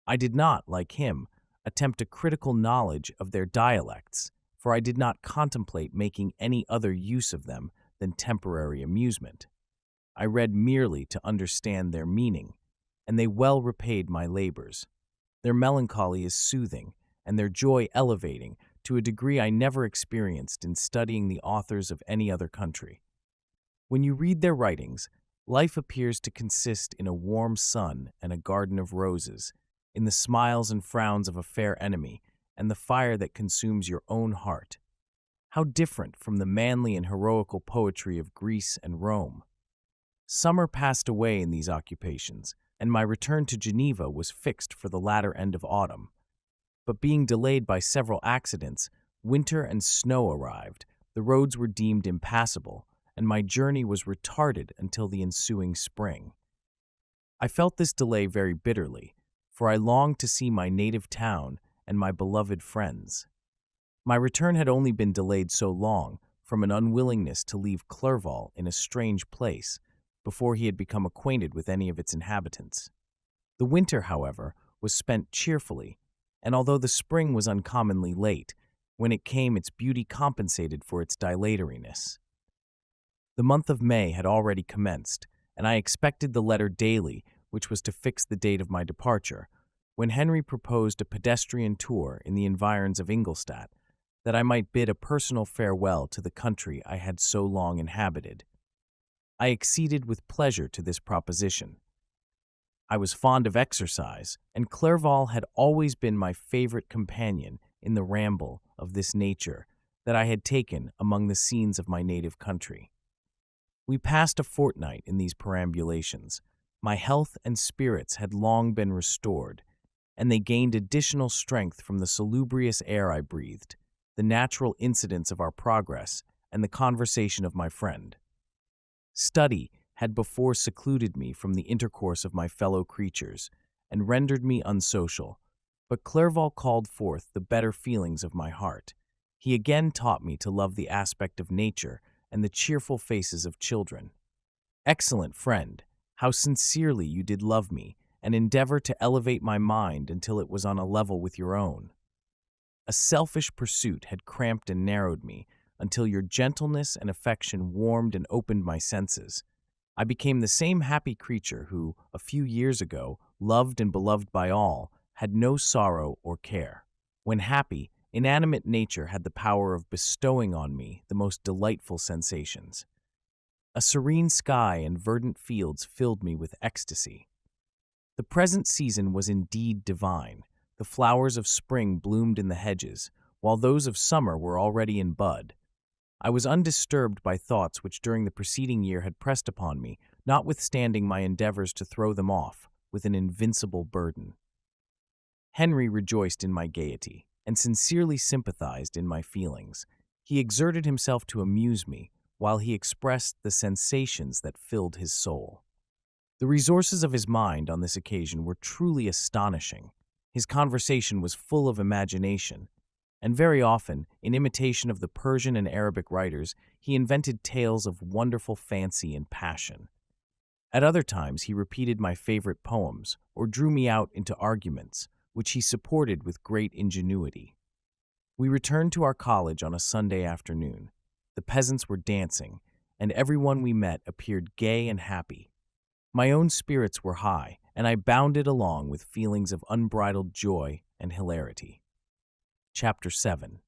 I did not, like him, attempt a critical knowledge of their dialects, for I did not contemplate making any other use of them than temporary amusement. I read merely to understand their meaning, and they well repaid my labors. Their melancholy is soothing, and their joy elevating to a degree I never experienced in studying the authors of any other country. When you read their writings, life appears to consist in a warm sun and a garden of roses, in the smiles and frowns of a fair enemy, and the fire that consumes your own heart. How different from the manly and heroical poetry of Greece and Rome! Summer passed away in these occupations, and my return to Geneva was fixed for the latter end of autumn. But being delayed by several accidents, winter and snow arrived, the roads were deemed impassable, and my journey was retarded until the ensuing spring. I felt this delay very bitterly, for I longed to see my native town and my beloved friends. My return had only been delayed so long from an unwillingness to leave Clerval in a strange place before he had become acquainted with any of its inhabitants. The winter, however, was spent cheerfully, and although the spring was uncommonly late, when it came its beauty compensated for its dilatoriness. The month of May had already commenced, and I expected the letter daily which was to fix the date of my departure, when Henry proposed a pedestrian tour in the environs of Ingolstadt, that I might bid a personal farewell to the country I had so long inhabited. I acceded with pleasure to this proposition. I was fond of exercise, and Clerval had always been my favorite companion in the ramble of this nature that I had taken among the scenes of my native country. We passed a fortnight in these perambulations. My health and spirits had long been restored, and they gained additional strength from the salubrious air I breathed, the natural incidents of our progress, and the conversation of my friend. Study had before secluded me from the intercourse of my fellow creatures, and rendered me unsocial, but Clerval called forth the better feelings of my heart. He again taught me to love the aspect of nature and the cheerful faces of children. Excellent friend, how sincerely you did love me, and endeavor to elevate my mind until it was on a level with your own. A selfish pursuit had cramped and narrowed me, until your gentleness and affection warmed and opened my senses. I became the same happy creature who, a few years ago, loved and beloved by all, had no sorrow or care. When happy, inanimate nature had the power of bestowing on me the most delightful sensations. A serene sky and verdant fields filled me with ecstasy. The present season was indeed divine. The flowers of spring bloomed in the hedges, while those of summer were already in bud. I was undisturbed by thoughts which during the preceding year had pressed upon me, notwithstanding my endeavors to throw them off with an invincible burden. Henry rejoiced in my gaiety, and sincerely sympathized in my feelings. He exerted himself to amuse me, while he expressed the sensations that filled his soul. The resources of his mind on this occasion were truly astonishing. His conversation was full of imagination, and very often, in imitation of the Persian and Arabic writers, he invented tales of wonderful fancy and passion. At other times he repeated my favorite poems, or drew me out into arguments, which he supported with great ingenuity. We returned to our college on a Sunday afternoon. The peasants were dancing, and everyone we met appeared gay and happy. My own spirits were high, and I bounded along with feelings of unbridled joy and hilarity. Chapter 7.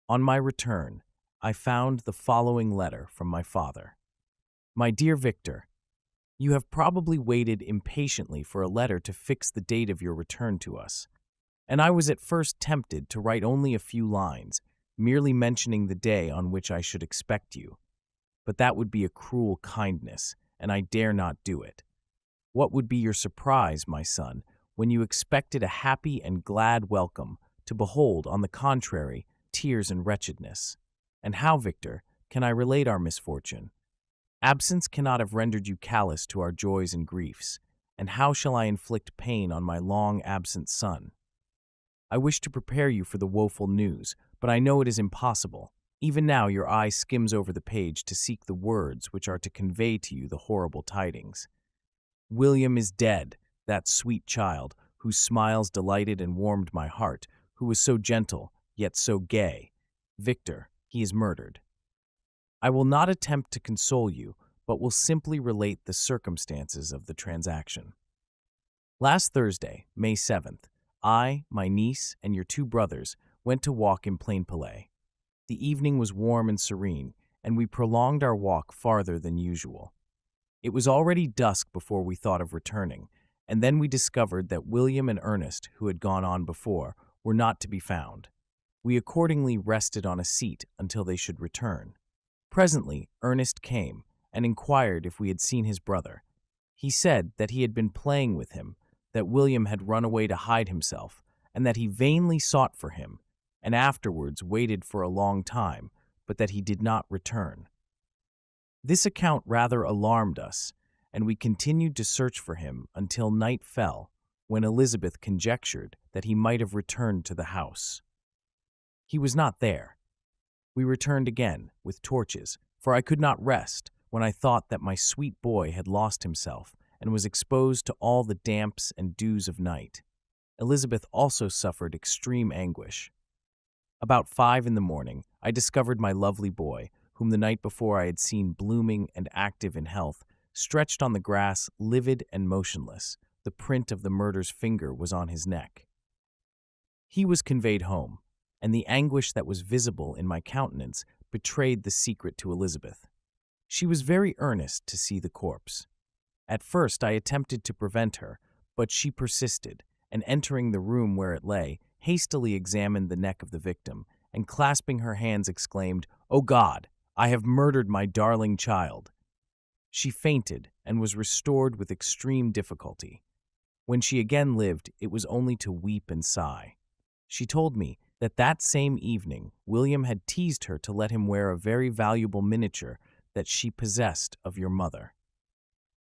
On my return, I found the following letter from my father. My dear Victor, you have probably waited impatiently for a letter to fix the date of your return to us, and I was at first tempted to write only a few lines, merely mentioning the day on which I should expect you. But that would be a cruel kindness, and I dare not do it. What would be your surprise, my son, when you expected a happy and glad welcome, to behold, on the contrary, tears and wretchedness? And how, Victor, can I relate our misfortune? Absence cannot have rendered you callous to our joys and griefs, and how shall I inflict pain on my long-absent son? I wish to prepare you for the woeful news, but I know it is impossible. Even now your eye skims over the page to seek the words which are to convey to you the horrible tidings. William is dead, that sweet child, whose smiles delighted and warmed my heart, who was so gentle, yet so gay. Victor, he is murdered. I will not attempt to console you, but will simply relate the circumstances of the transaction. Last Thursday, May 7th, I, my niece, and your 2 brothers went to walk in Plainpalais. The evening was warm and serene, and we prolonged our walk farther than usual. It was already dusk before we thought of returning, and then we discovered that William and Ernest, who had gone on before, were not to be found. We accordingly rested on a seat until they should return. Presently, Ernest came and inquired if we had seen his brother. He said that he had been playing with him, that William had run away to hide himself, and that he vainly sought for him, and afterwards waited for a long time, but that he did not return. This account rather alarmed us, and we continued to search for him until night fell, when Elizabeth conjectured that he might have returned to the house. He was not there. We returned again, with torches, for I could not rest when I thought that my sweet boy had lost himself and was exposed to all the damps and dews of night. Elizabeth also suffered extreme anguish. About 5 in the morning, I discovered my lovely boy, whom the night before I had seen blooming and active in health, stretched on the grass, livid and motionless. The print of the murderer's finger was on his neck. He was conveyed home, and the anguish that was visible in my countenance betrayed the secret to Elizabeth. She was very earnest to see the corpse. At first I attempted to prevent her, but she persisted, and entering the room where it lay, hastily examined the neck of the victim, and clasping her hands exclaimed, "O God, I have murdered my darling child." She fainted and was restored with extreme difficulty. When she again lived, it was only to weep and sigh. She told me that that same evening, William had teased her to let him wear a very valuable miniature that she possessed of your mother.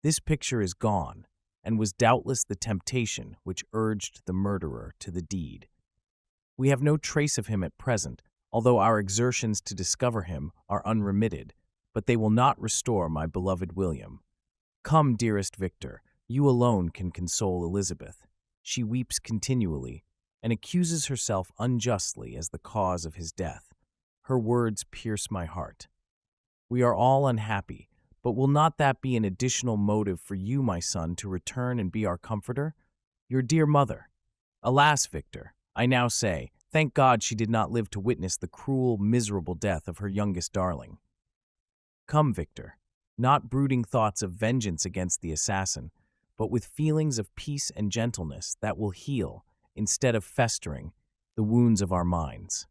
This picture is gone, and was doubtless the temptation which urged the murderer to the deed. We have no trace of him at present, although our exertions to discover him are unremitted, but they will not restore my beloved William. Come, dearest Victor, you alone can console Elizabeth. She weeps continually, and accuses herself unjustly as the cause of his death. Her words pierce my heart. We are all unhappy, but will not that be an additional motive for you, my son, to return and be our comforter? Your dear mother. Alas, Victor, I now say, thank God she did not live to witness the cruel, miserable death of her youngest darling. Come, Victor, not brooding thoughts of vengeance against the assassin, but with feelings of peace and gentleness that will heal, instead of festering, the wounds of our minds.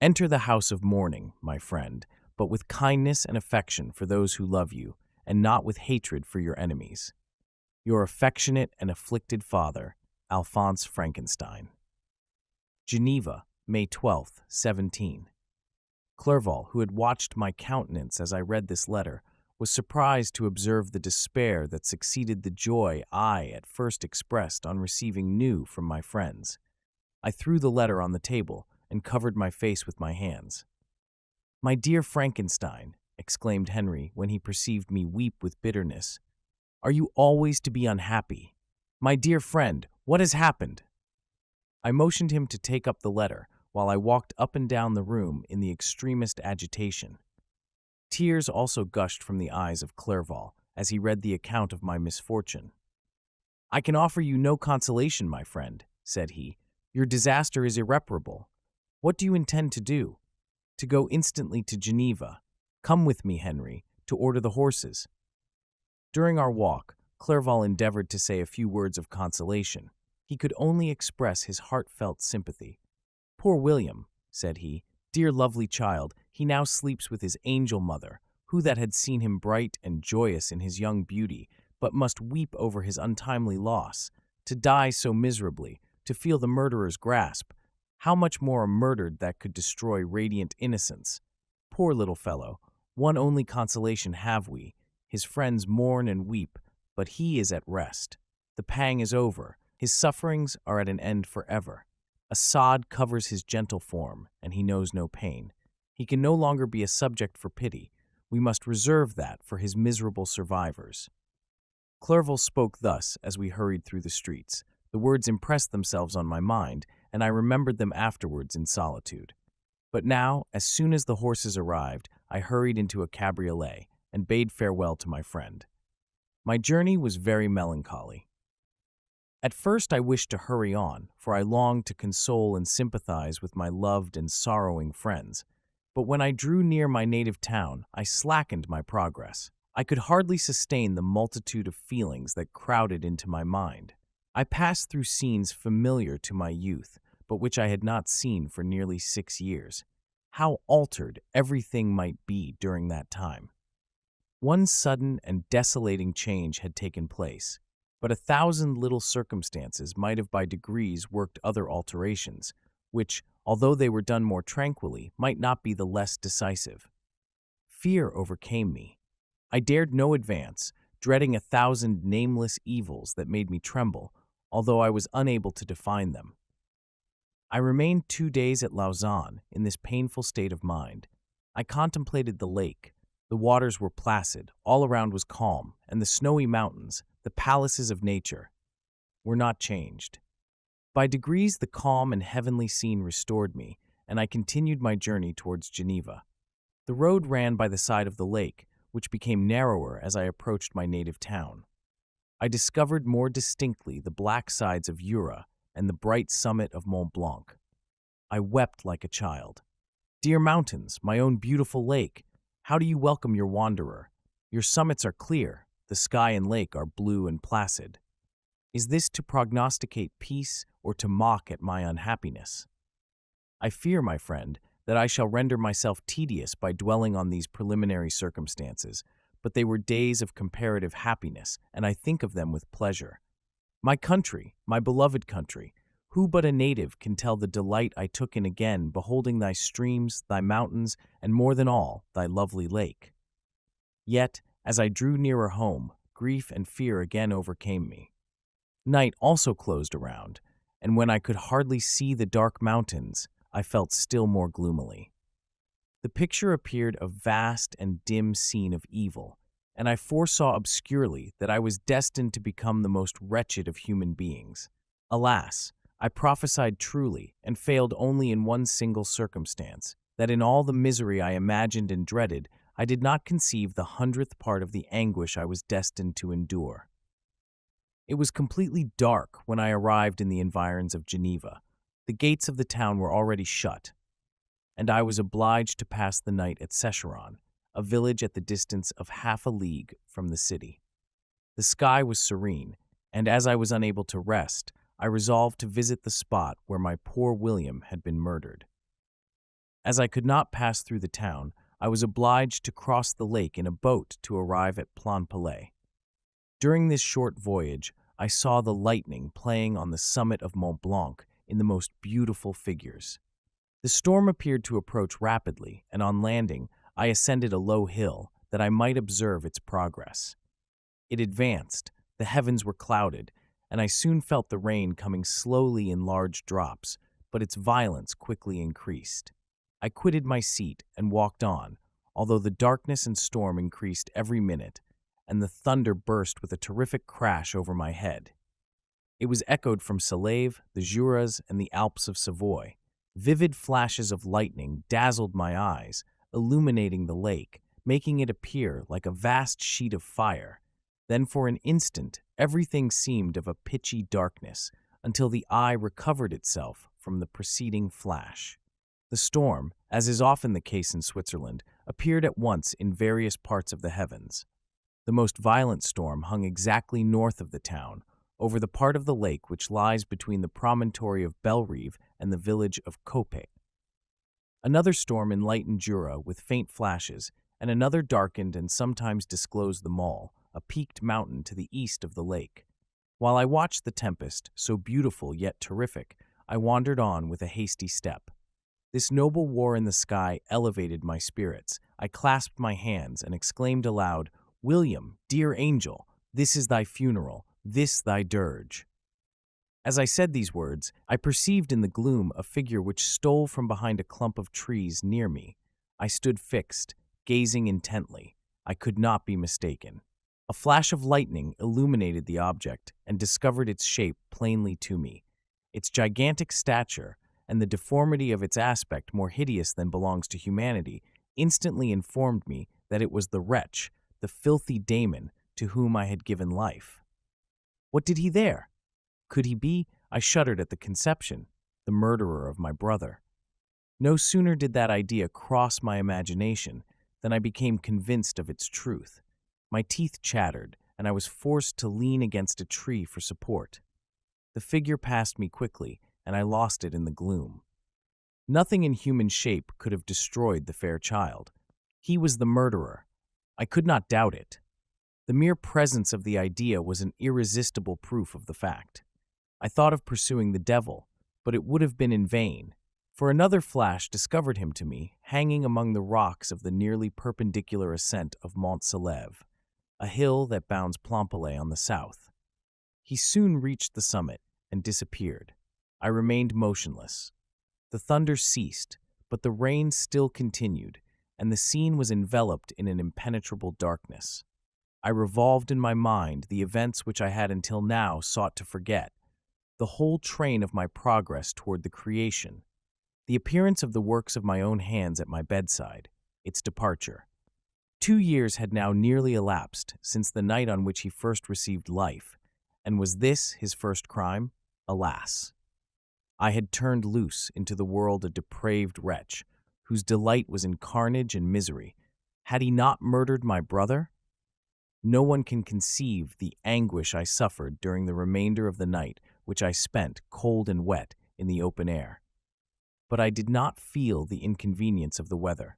Enter the house of mourning, my friend, but with kindness and affection for those who love you, and not with hatred for your enemies. Your affectionate and afflicted father, Alphonse Frankenstein. Geneva, May 12th, 17. Clerval, who had watched my countenance as I read this letter, was surprised to observe the despair that succeeded the joy I at first expressed on receiving news from my friends. I threw the letter on the table and covered my face with my hands. "My dear Frankenstein," exclaimed Henry when he perceived me weep with bitterness, "are you always to be unhappy? My dear friend, what has happened?" I motioned him to take up the letter, while I walked up and down the room in the extremest agitation. Tears also gushed from the eyes of Clerval as he read the account of my misfortune. "I can offer you no consolation, my friend," said he. "Your disaster is irreparable. What do you intend to do?" "To go instantly to Geneva. Come with me, Henry, to order the horses." During our walk, Clerval endeavored to say a few words of consolation. He could only express his heartfelt sympathy. "Poor William," said he, "dear lovely child, he now sleeps with his angel mother, who that had seen him bright and joyous in his young beauty, but must weep over his untimely loss. To die so miserably, to feel the murderer's grasp, how much more a murdered that could destroy radiant innocence. Poor little fellow, one only consolation have we. His friends mourn and weep, but he is at rest. The pang is over, his sufferings are at an end forever. A sod covers his gentle form, and he knows no pain. He can no longer be a subject for pity. We must reserve that for his miserable survivors." Clerval spoke thus as we hurried through the streets. The words impressed themselves on my mind, and I remembered them afterwards in solitude. But now, as soon as the horses arrived, I hurried into a cabriolet and bade farewell to my friend. My journey was very melancholy. At first I wished to hurry on, for I longed to console and sympathize with my loved and sorrowing friends. But when I drew near my native town, I slackened my progress. I could hardly sustain the multitude of feelings that crowded into my mind. I passed through scenes familiar to my youth, but which I had not seen for nearly 6 years. How altered everything might be during that time! One sudden and desolating change had taken place, but 1,000 little circumstances might have by degrees worked other alterations, which, although they were done more tranquilly, might not be the less decisive. Fear overcame me. I dared no advance, dreading 1,000 nameless evils that made me tremble, although I was unable to define them. I remained 2 days at Lausanne in this painful state of mind. I contemplated the lake. The waters were placid, all around was calm, and the snowy mountains, the palaces of nature, were not changed. By degrees the calm and heavenly scene restored me, and I continued my journey towards Geneva. The road ran by the side of the lake, which became narrower as I approached my native town. I discovered more distinctly the black sides of Jura and the bright summit of Mont Blanc. I wept like a child. "Dear mountains, my own beautiful lake, how do you welcome your wanderer? Your summits are clear, the sky and lake are blue and placid. Is this to prognosticate peace or to mock at my unhappiness?" I fear, my friend, that I shall render myself tedious by dwelling on these preliminary circumstances, but they were days of comparative happiness, and I think of them with pleasure. My country, my beloved country, who but a native can tell the delight I took in again beholding thy streams, thy mountains, and more than all, thy lovely lake? Yet, as I drew nearer home, grief and fear again overcame me. Night also closed around, and when I could hardly see the dark mountains, I felt still more gloomily. The picture appeared a vast and dim scene of evil, and I foresaw obscurely that I was destined to become the most wretched of human beings. Alas, I prophesied truly and failed only in one single circumstance, that in all the misery I imagined and dreaded, I did not conceive the 100th part of the anguish I was destined to endure. It was completely dark when I arrived in the environs of Geneva. The gates of the town were already shut, and I was obliged to pass the night at Secheron, a village at the distance of half a league from the city. The sky was serene, and as I was unable to rest, I resolved to visit the spot where my poor William had been murdered. As I could not pass through the town, I was obliged to cross the lake in a boat to arrive at Plainpalais. During this short voyage, I saw the lightning playing on the summit of Mont Blanc in the most beautiful figures. The storm appeared to approach rapidly, and on landing, I ascended a low hill that I might observe its progress. It advanced, the heavens were clouded, and I soon felt the rain coming slowly in large drops, but its violence quickly increased. I quitted my seat and walked on, although the darkness and storm increased every minute, and the thunder burst with a terrific crash over my head. It was echoed from Salève, the Juras, and the Alps of Savoy. Vivid flashes of lightning dazzled my eyes, illuminating the lake, making it appear like a vast sheet of fire. Then for an instant, everything seemed of a pitchy darkness, until the eye recovered itself from the preceding flash. The storm, as is often the case in Switzerland, appeared at once in various parts of the heavens. The most violent storm hung exactly north of the town, over the part of the lake which lies between the promontory of Bellerive and the village of Coppet. Another storm enlightened Jura with faint flashes, and another darkened and sometimes disclosed the Mole, a peaked mountain to the east of the lake. While I watched the tempest, so beautiful yet terrific, I wandered on with a hasty step. This noble war in the sky elevated my spirits. I clasped my hands and exclaimed aloud, "William, dear angel, this is thy funeral, this thy dirge." As I said these words, I perceived in the gloom a figure which stole from behind a clump of trees near me. I stood fixed, gazing intently. I could not be mistaken. A flash of lightning illuminated the object and discovered its shape plainly to me. Its gigantic stature, and the deformity of its aspect more hideous than belongs to humanity, instantly informed me that it was the wretch, the filthy Damon, to whom I had given life. What did he there? Could he be, I shuddered at the conception, the murderer of my brother? No sooner did that idea cross my imagination than I became convinced of its truth. My teeth chattered, and I was forced to lean against a tree for support. The figure passed me quickly, and I lost it in the gloom. Nothing in human shape could have destroyed the fair child. He was the murderer. I could not doubt it. The mere presence of the idea was an irresistible proof of the fact. I thought of pursuing the devil, but it would have been in vain, for another flash discovered him to me, hanging among the rocks of the nearly perpendicular ascent of Mont Salève, a hill that bounds Plainpalais on the south. He soon reached the summit and disappeared. I remained motionless. The thunder ceased, but the rain still continued, and the scene was enveloped in an impenetrable darkness. I revolved in my mind the events which I had until now sought to forget, the whole train of my progress toward the creation, the appearance of the works of my own hands at my bedside, its departure. 2 years had now nearly elapsed since the night on which he first received life, and was this his first crime? Alas! I had turned loose into the world a depraved wretch, whose delight was in carnage and misery. Had he not murdered my brother? No one can conceive the anguish I suffered during the remainder of the night which I spent, cold and wet, in the open air. but I did not feel the inconvenience of the weather.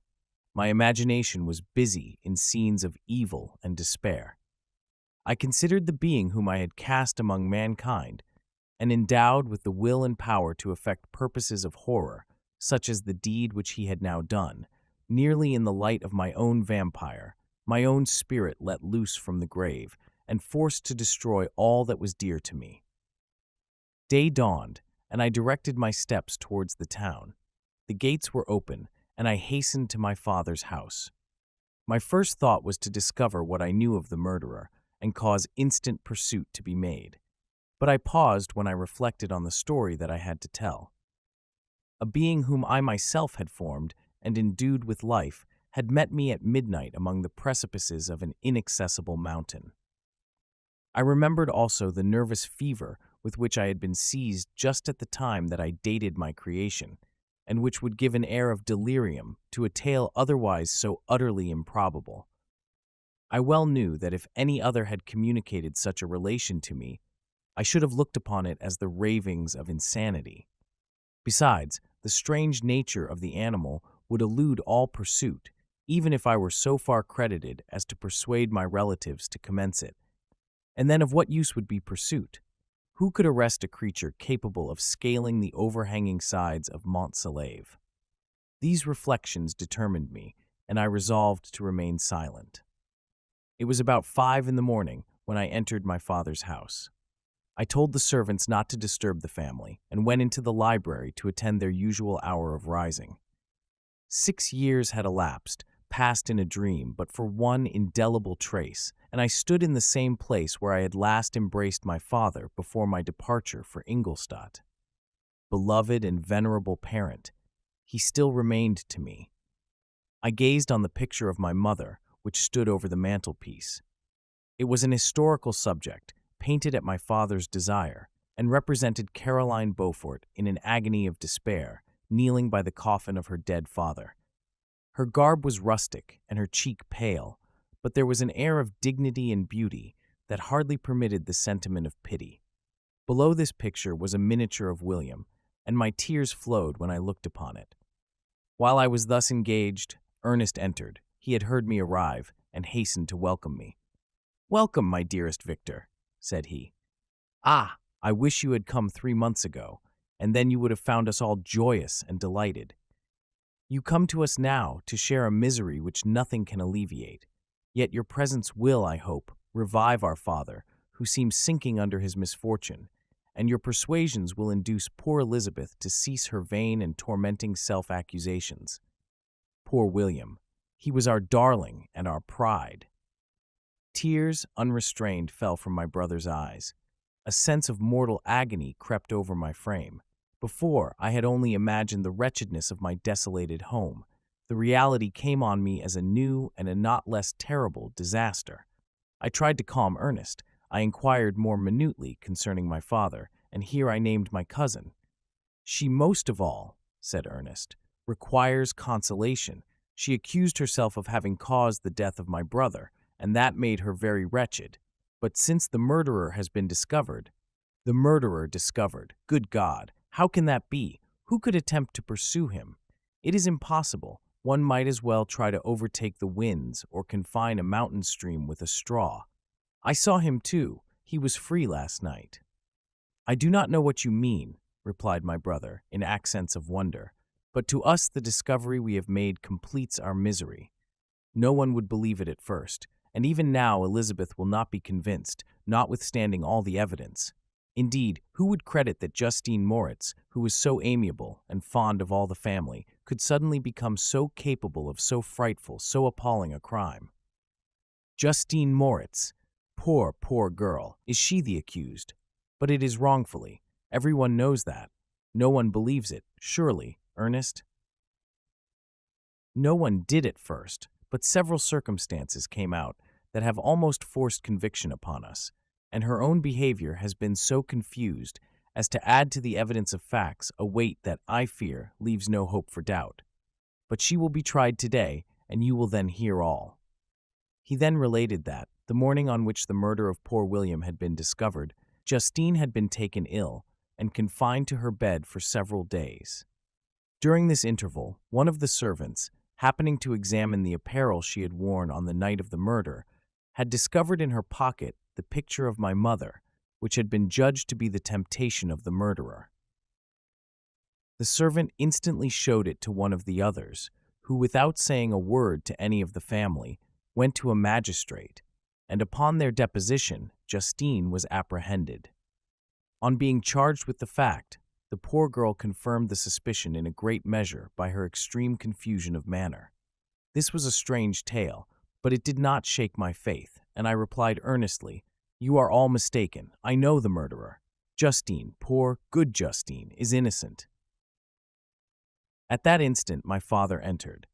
My imagination was busy in scenes of evil and despair. I considered the being whom I had cast among mankind and endowed with the will and power to effect purposes of horror, such as the deed which he had now done, nearly in the light of my own vampire, my own spirit let loose from the grave, and forced to destroy all that was dear to me. Day dawned, and I directed my steps towards the town. The gates were open, and I hastened to my father's house. My first thought was to discover what I knew of the murderer and cause instant pursuit to be made. But I paused when I reflected on the story that I had to tell. A being whom I myself had formed and endued with life had met me at midnight among the precipices of an inaccessible mountain. I remembered also the nervous fever with which I had been seized just at the time that I dated my creation, and which would give an air of delirium to a tale otherwise so utterly improbable. I well knew that if any other had communicated such a relation to me, I should have looked upon it as the ravings of insanity. Besides, the strange nature of the animal would elude all pursuit, even if I were so far credited as to persuade my relatives to commence it. And then of what use would be pursuit? Who could arrest a creature capable of scaling the overhanging sides of Mont Salève? These reflections determined me, and I resolved to remain silent. It was about 5 in the morning when I entered my father's house. I told the servants not to disturb the family and went into the library to attend their usual hour of rising. 6 years had elapsed, passed in a dream, but for one indelible trace, and I stood in the same place where I had last embraced my father before my departure for Ingolstadt. Beloved and venerable parent, he still remained to me. I gazed on the picture of my mother, which stood over the mantelpiece. It was an historical subject, painted at my father's desire, and represented Caroline Beaufort in an agony of despair, kneeling by the coffin of her dead father. Her garb was rustic and her cheek pale, but there was an air of dignity and beauty that hardly permitted the sentiment of pity. Below this picture was a miniature of William, and my tears flowed when I looked upon it. While I was thus engaged, Ernest entered. He had heard me arrive and hastened to welcome me. "Welcome, my dearest Victor," said he. "Ah, I wish you had come 3 months ago, and then you would have found us all joyous and delighted. You come to us now to share a misery which nothing can alleviate, yet your presence will, I hope, revive our father, who seems sinking under his misfortune, and your persuasions will induce poor Elizabeth to cease her vain and tormenting self-accusations. Poor William, he was our darling and our pride." Tears, unrestrained, fell from my brother's eyes. A sense of mortal agony crept over my frame. Before, I had only imagined the wretchedness of my desolated home. The reality came on me as a new and a not less terrible disaster. I tried to calm Ernest. I inquired more minutely concerning my father, and here I named my cousin. "She most of all," said Ernest, "requires consolation. She accused herself of having caused the death of my brother, and that made her very wretched. But since the murderer has been discovered—" "The murderer discovered! Good God! How can that be? Who could attempt to pursue him? It is impossible. One might as well try to overtake the winds or confine a mountain stream with a straw. I saw him too. He was free last night." "I do not know what you mean," replied my brother, in accents of wonder, "but to us the discovery we have made completes our misery. No one would believe it at first, and even now Elizabeth will not be convinced, notwithstanding all the evidence. Indeed, who would credit that Justine Moritz, who was so amiable and fond of all the family, could suddenly become so capable of so frightful, so appalling a crime? Justine Moritz! Poor, poor girl! Is she the accused? But it is wrongfully. Everyone knows that. No one believes it, surely, Ernest?" "No one did at first, but several circumstances came out that have almost forced conviction upon us, and her own behavior has been so confused as to add to the evidence of facts a weight that, I fear, leaves no hope for doubt. But she will be tried today, and you will then hear all." He then related that, the morning on which the murder of poor William had been discovered, Justine had been taken ill and confined to her bed for several days. During this interval, one of the servants, happening to examine the apparel she had worn on the night of the murder, had discovered in her pocket the picture of my mother, which had been judged to be the temptation of the murderer. The servant instantly showed it to one of the others, who, without saying a word to any of the family, went to a magistrate, and upon their deposition, Justine was apprehended. On being charged with the fact, the poor girl confirmed the suspicion in a great measure by her extreme confusion of manner. This was a strange tale, but it did not shake my faith, and I replied earnestly, "You are all mistaken. I know the murderer. Justine, poor, good Justine, is innocent." At that instant my father entered.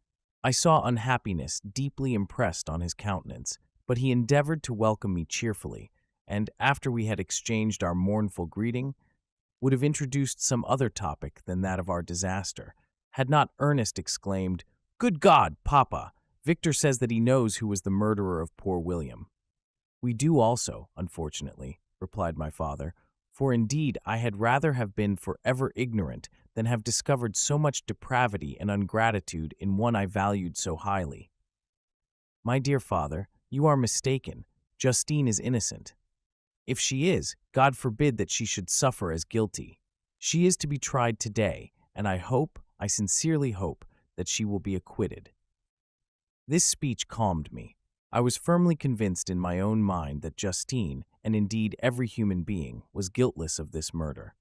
I saw unhappiness deeply impressed on his countenance, but he endeavored to welcome me cheerfully, and, after we had exchanged our mournful greeting, would have introduced some other topic than that of our disaster, had not Ernest exclaimed, "Good God, Papa! Victor says that he knows who was the murderer of poor William." "We do also, unfortunately," replied my father, "for indeed I had rather have been forever ignorant than have discovered so much depravity and ungratitude in one I valued so highly." "My dear father, you are mistaken. Justine is innocent. If she is, God forbid that she should suffer as guilty. She is to be tried today, and I sincerely hope, that she will be acquitted." This speech calmed me. I was firmly convinced in my own mind that Justine, and indeed every human being, was guiltless of this murder.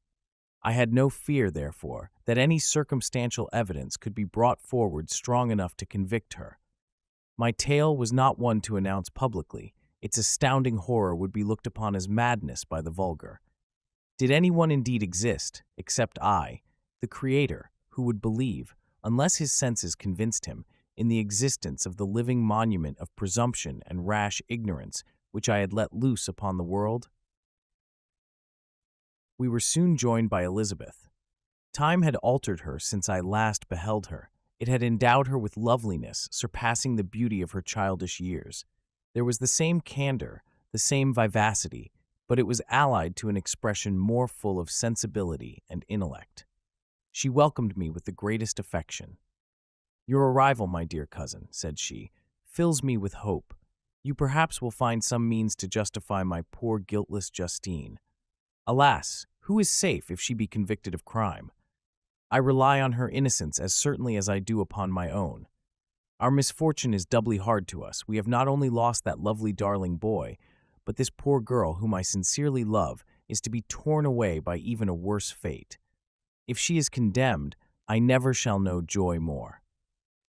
I had no fear, therefore, that any circumstantial evidence could be brought forward strong enough to convict her. My tale was not one to announce publicly. Its astounding horror would be looked upon as madness by the vulgar. Did anyone indeed exist, except I, the Creator, who would believe, unless his senses convinced him, in the existence of the living monument of presumption and rash ignorance which I had let loose upon the world? We were soon joined by Elizabeth. Time had altered her since I last beheld her. It had endowed her with loveliness surpassing the beauty of her childish years. There was the same candor, the same vivacity, but it was allied to an expression more full of sensibility and intellect. She welcomed me with the greatest affection. "Your arrival, my dear cousin," said she, "fills me with hope. You perhaps will find some means to justify my poor guiltless Justine. Alas, who is safe if she be convicted of crime? I rely on her innocence as certainly as I do upon my own. Our misfortune is doubly hard to us. We have not only lost that lovely darling boy, but this poor girl, whom I sincerely love, is to be torn away by even a worse fate. If she is condemned, I never shall know joy more.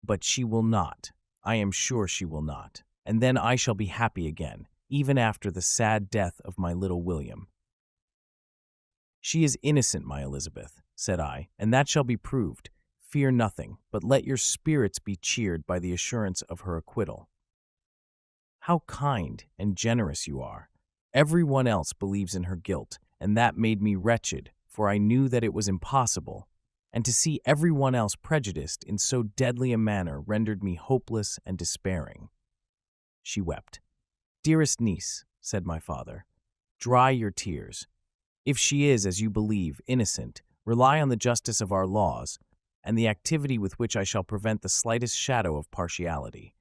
But she will not. I am sure she will not. And then I shall be happy again, even after the sad death of my little William." "She is innocent, my Elizabeth," said I, "and that shall be proved. Fear nothing, but let your spirits be cheered by the assurance of her acquittal." "How kind and generous you are. Every one else believes in her guilt, and that made me wretched, for I knew that it was impossible, and to see every one else prejudiced in so deadly a manner rendered me hopeless and despairing." She wept. "Dearest niece," said my father, "dry your tears. If she is, as you believe, innocent, rely on the justice of our laws, and the activity with which I shall prevent the slightest shadow of partiality.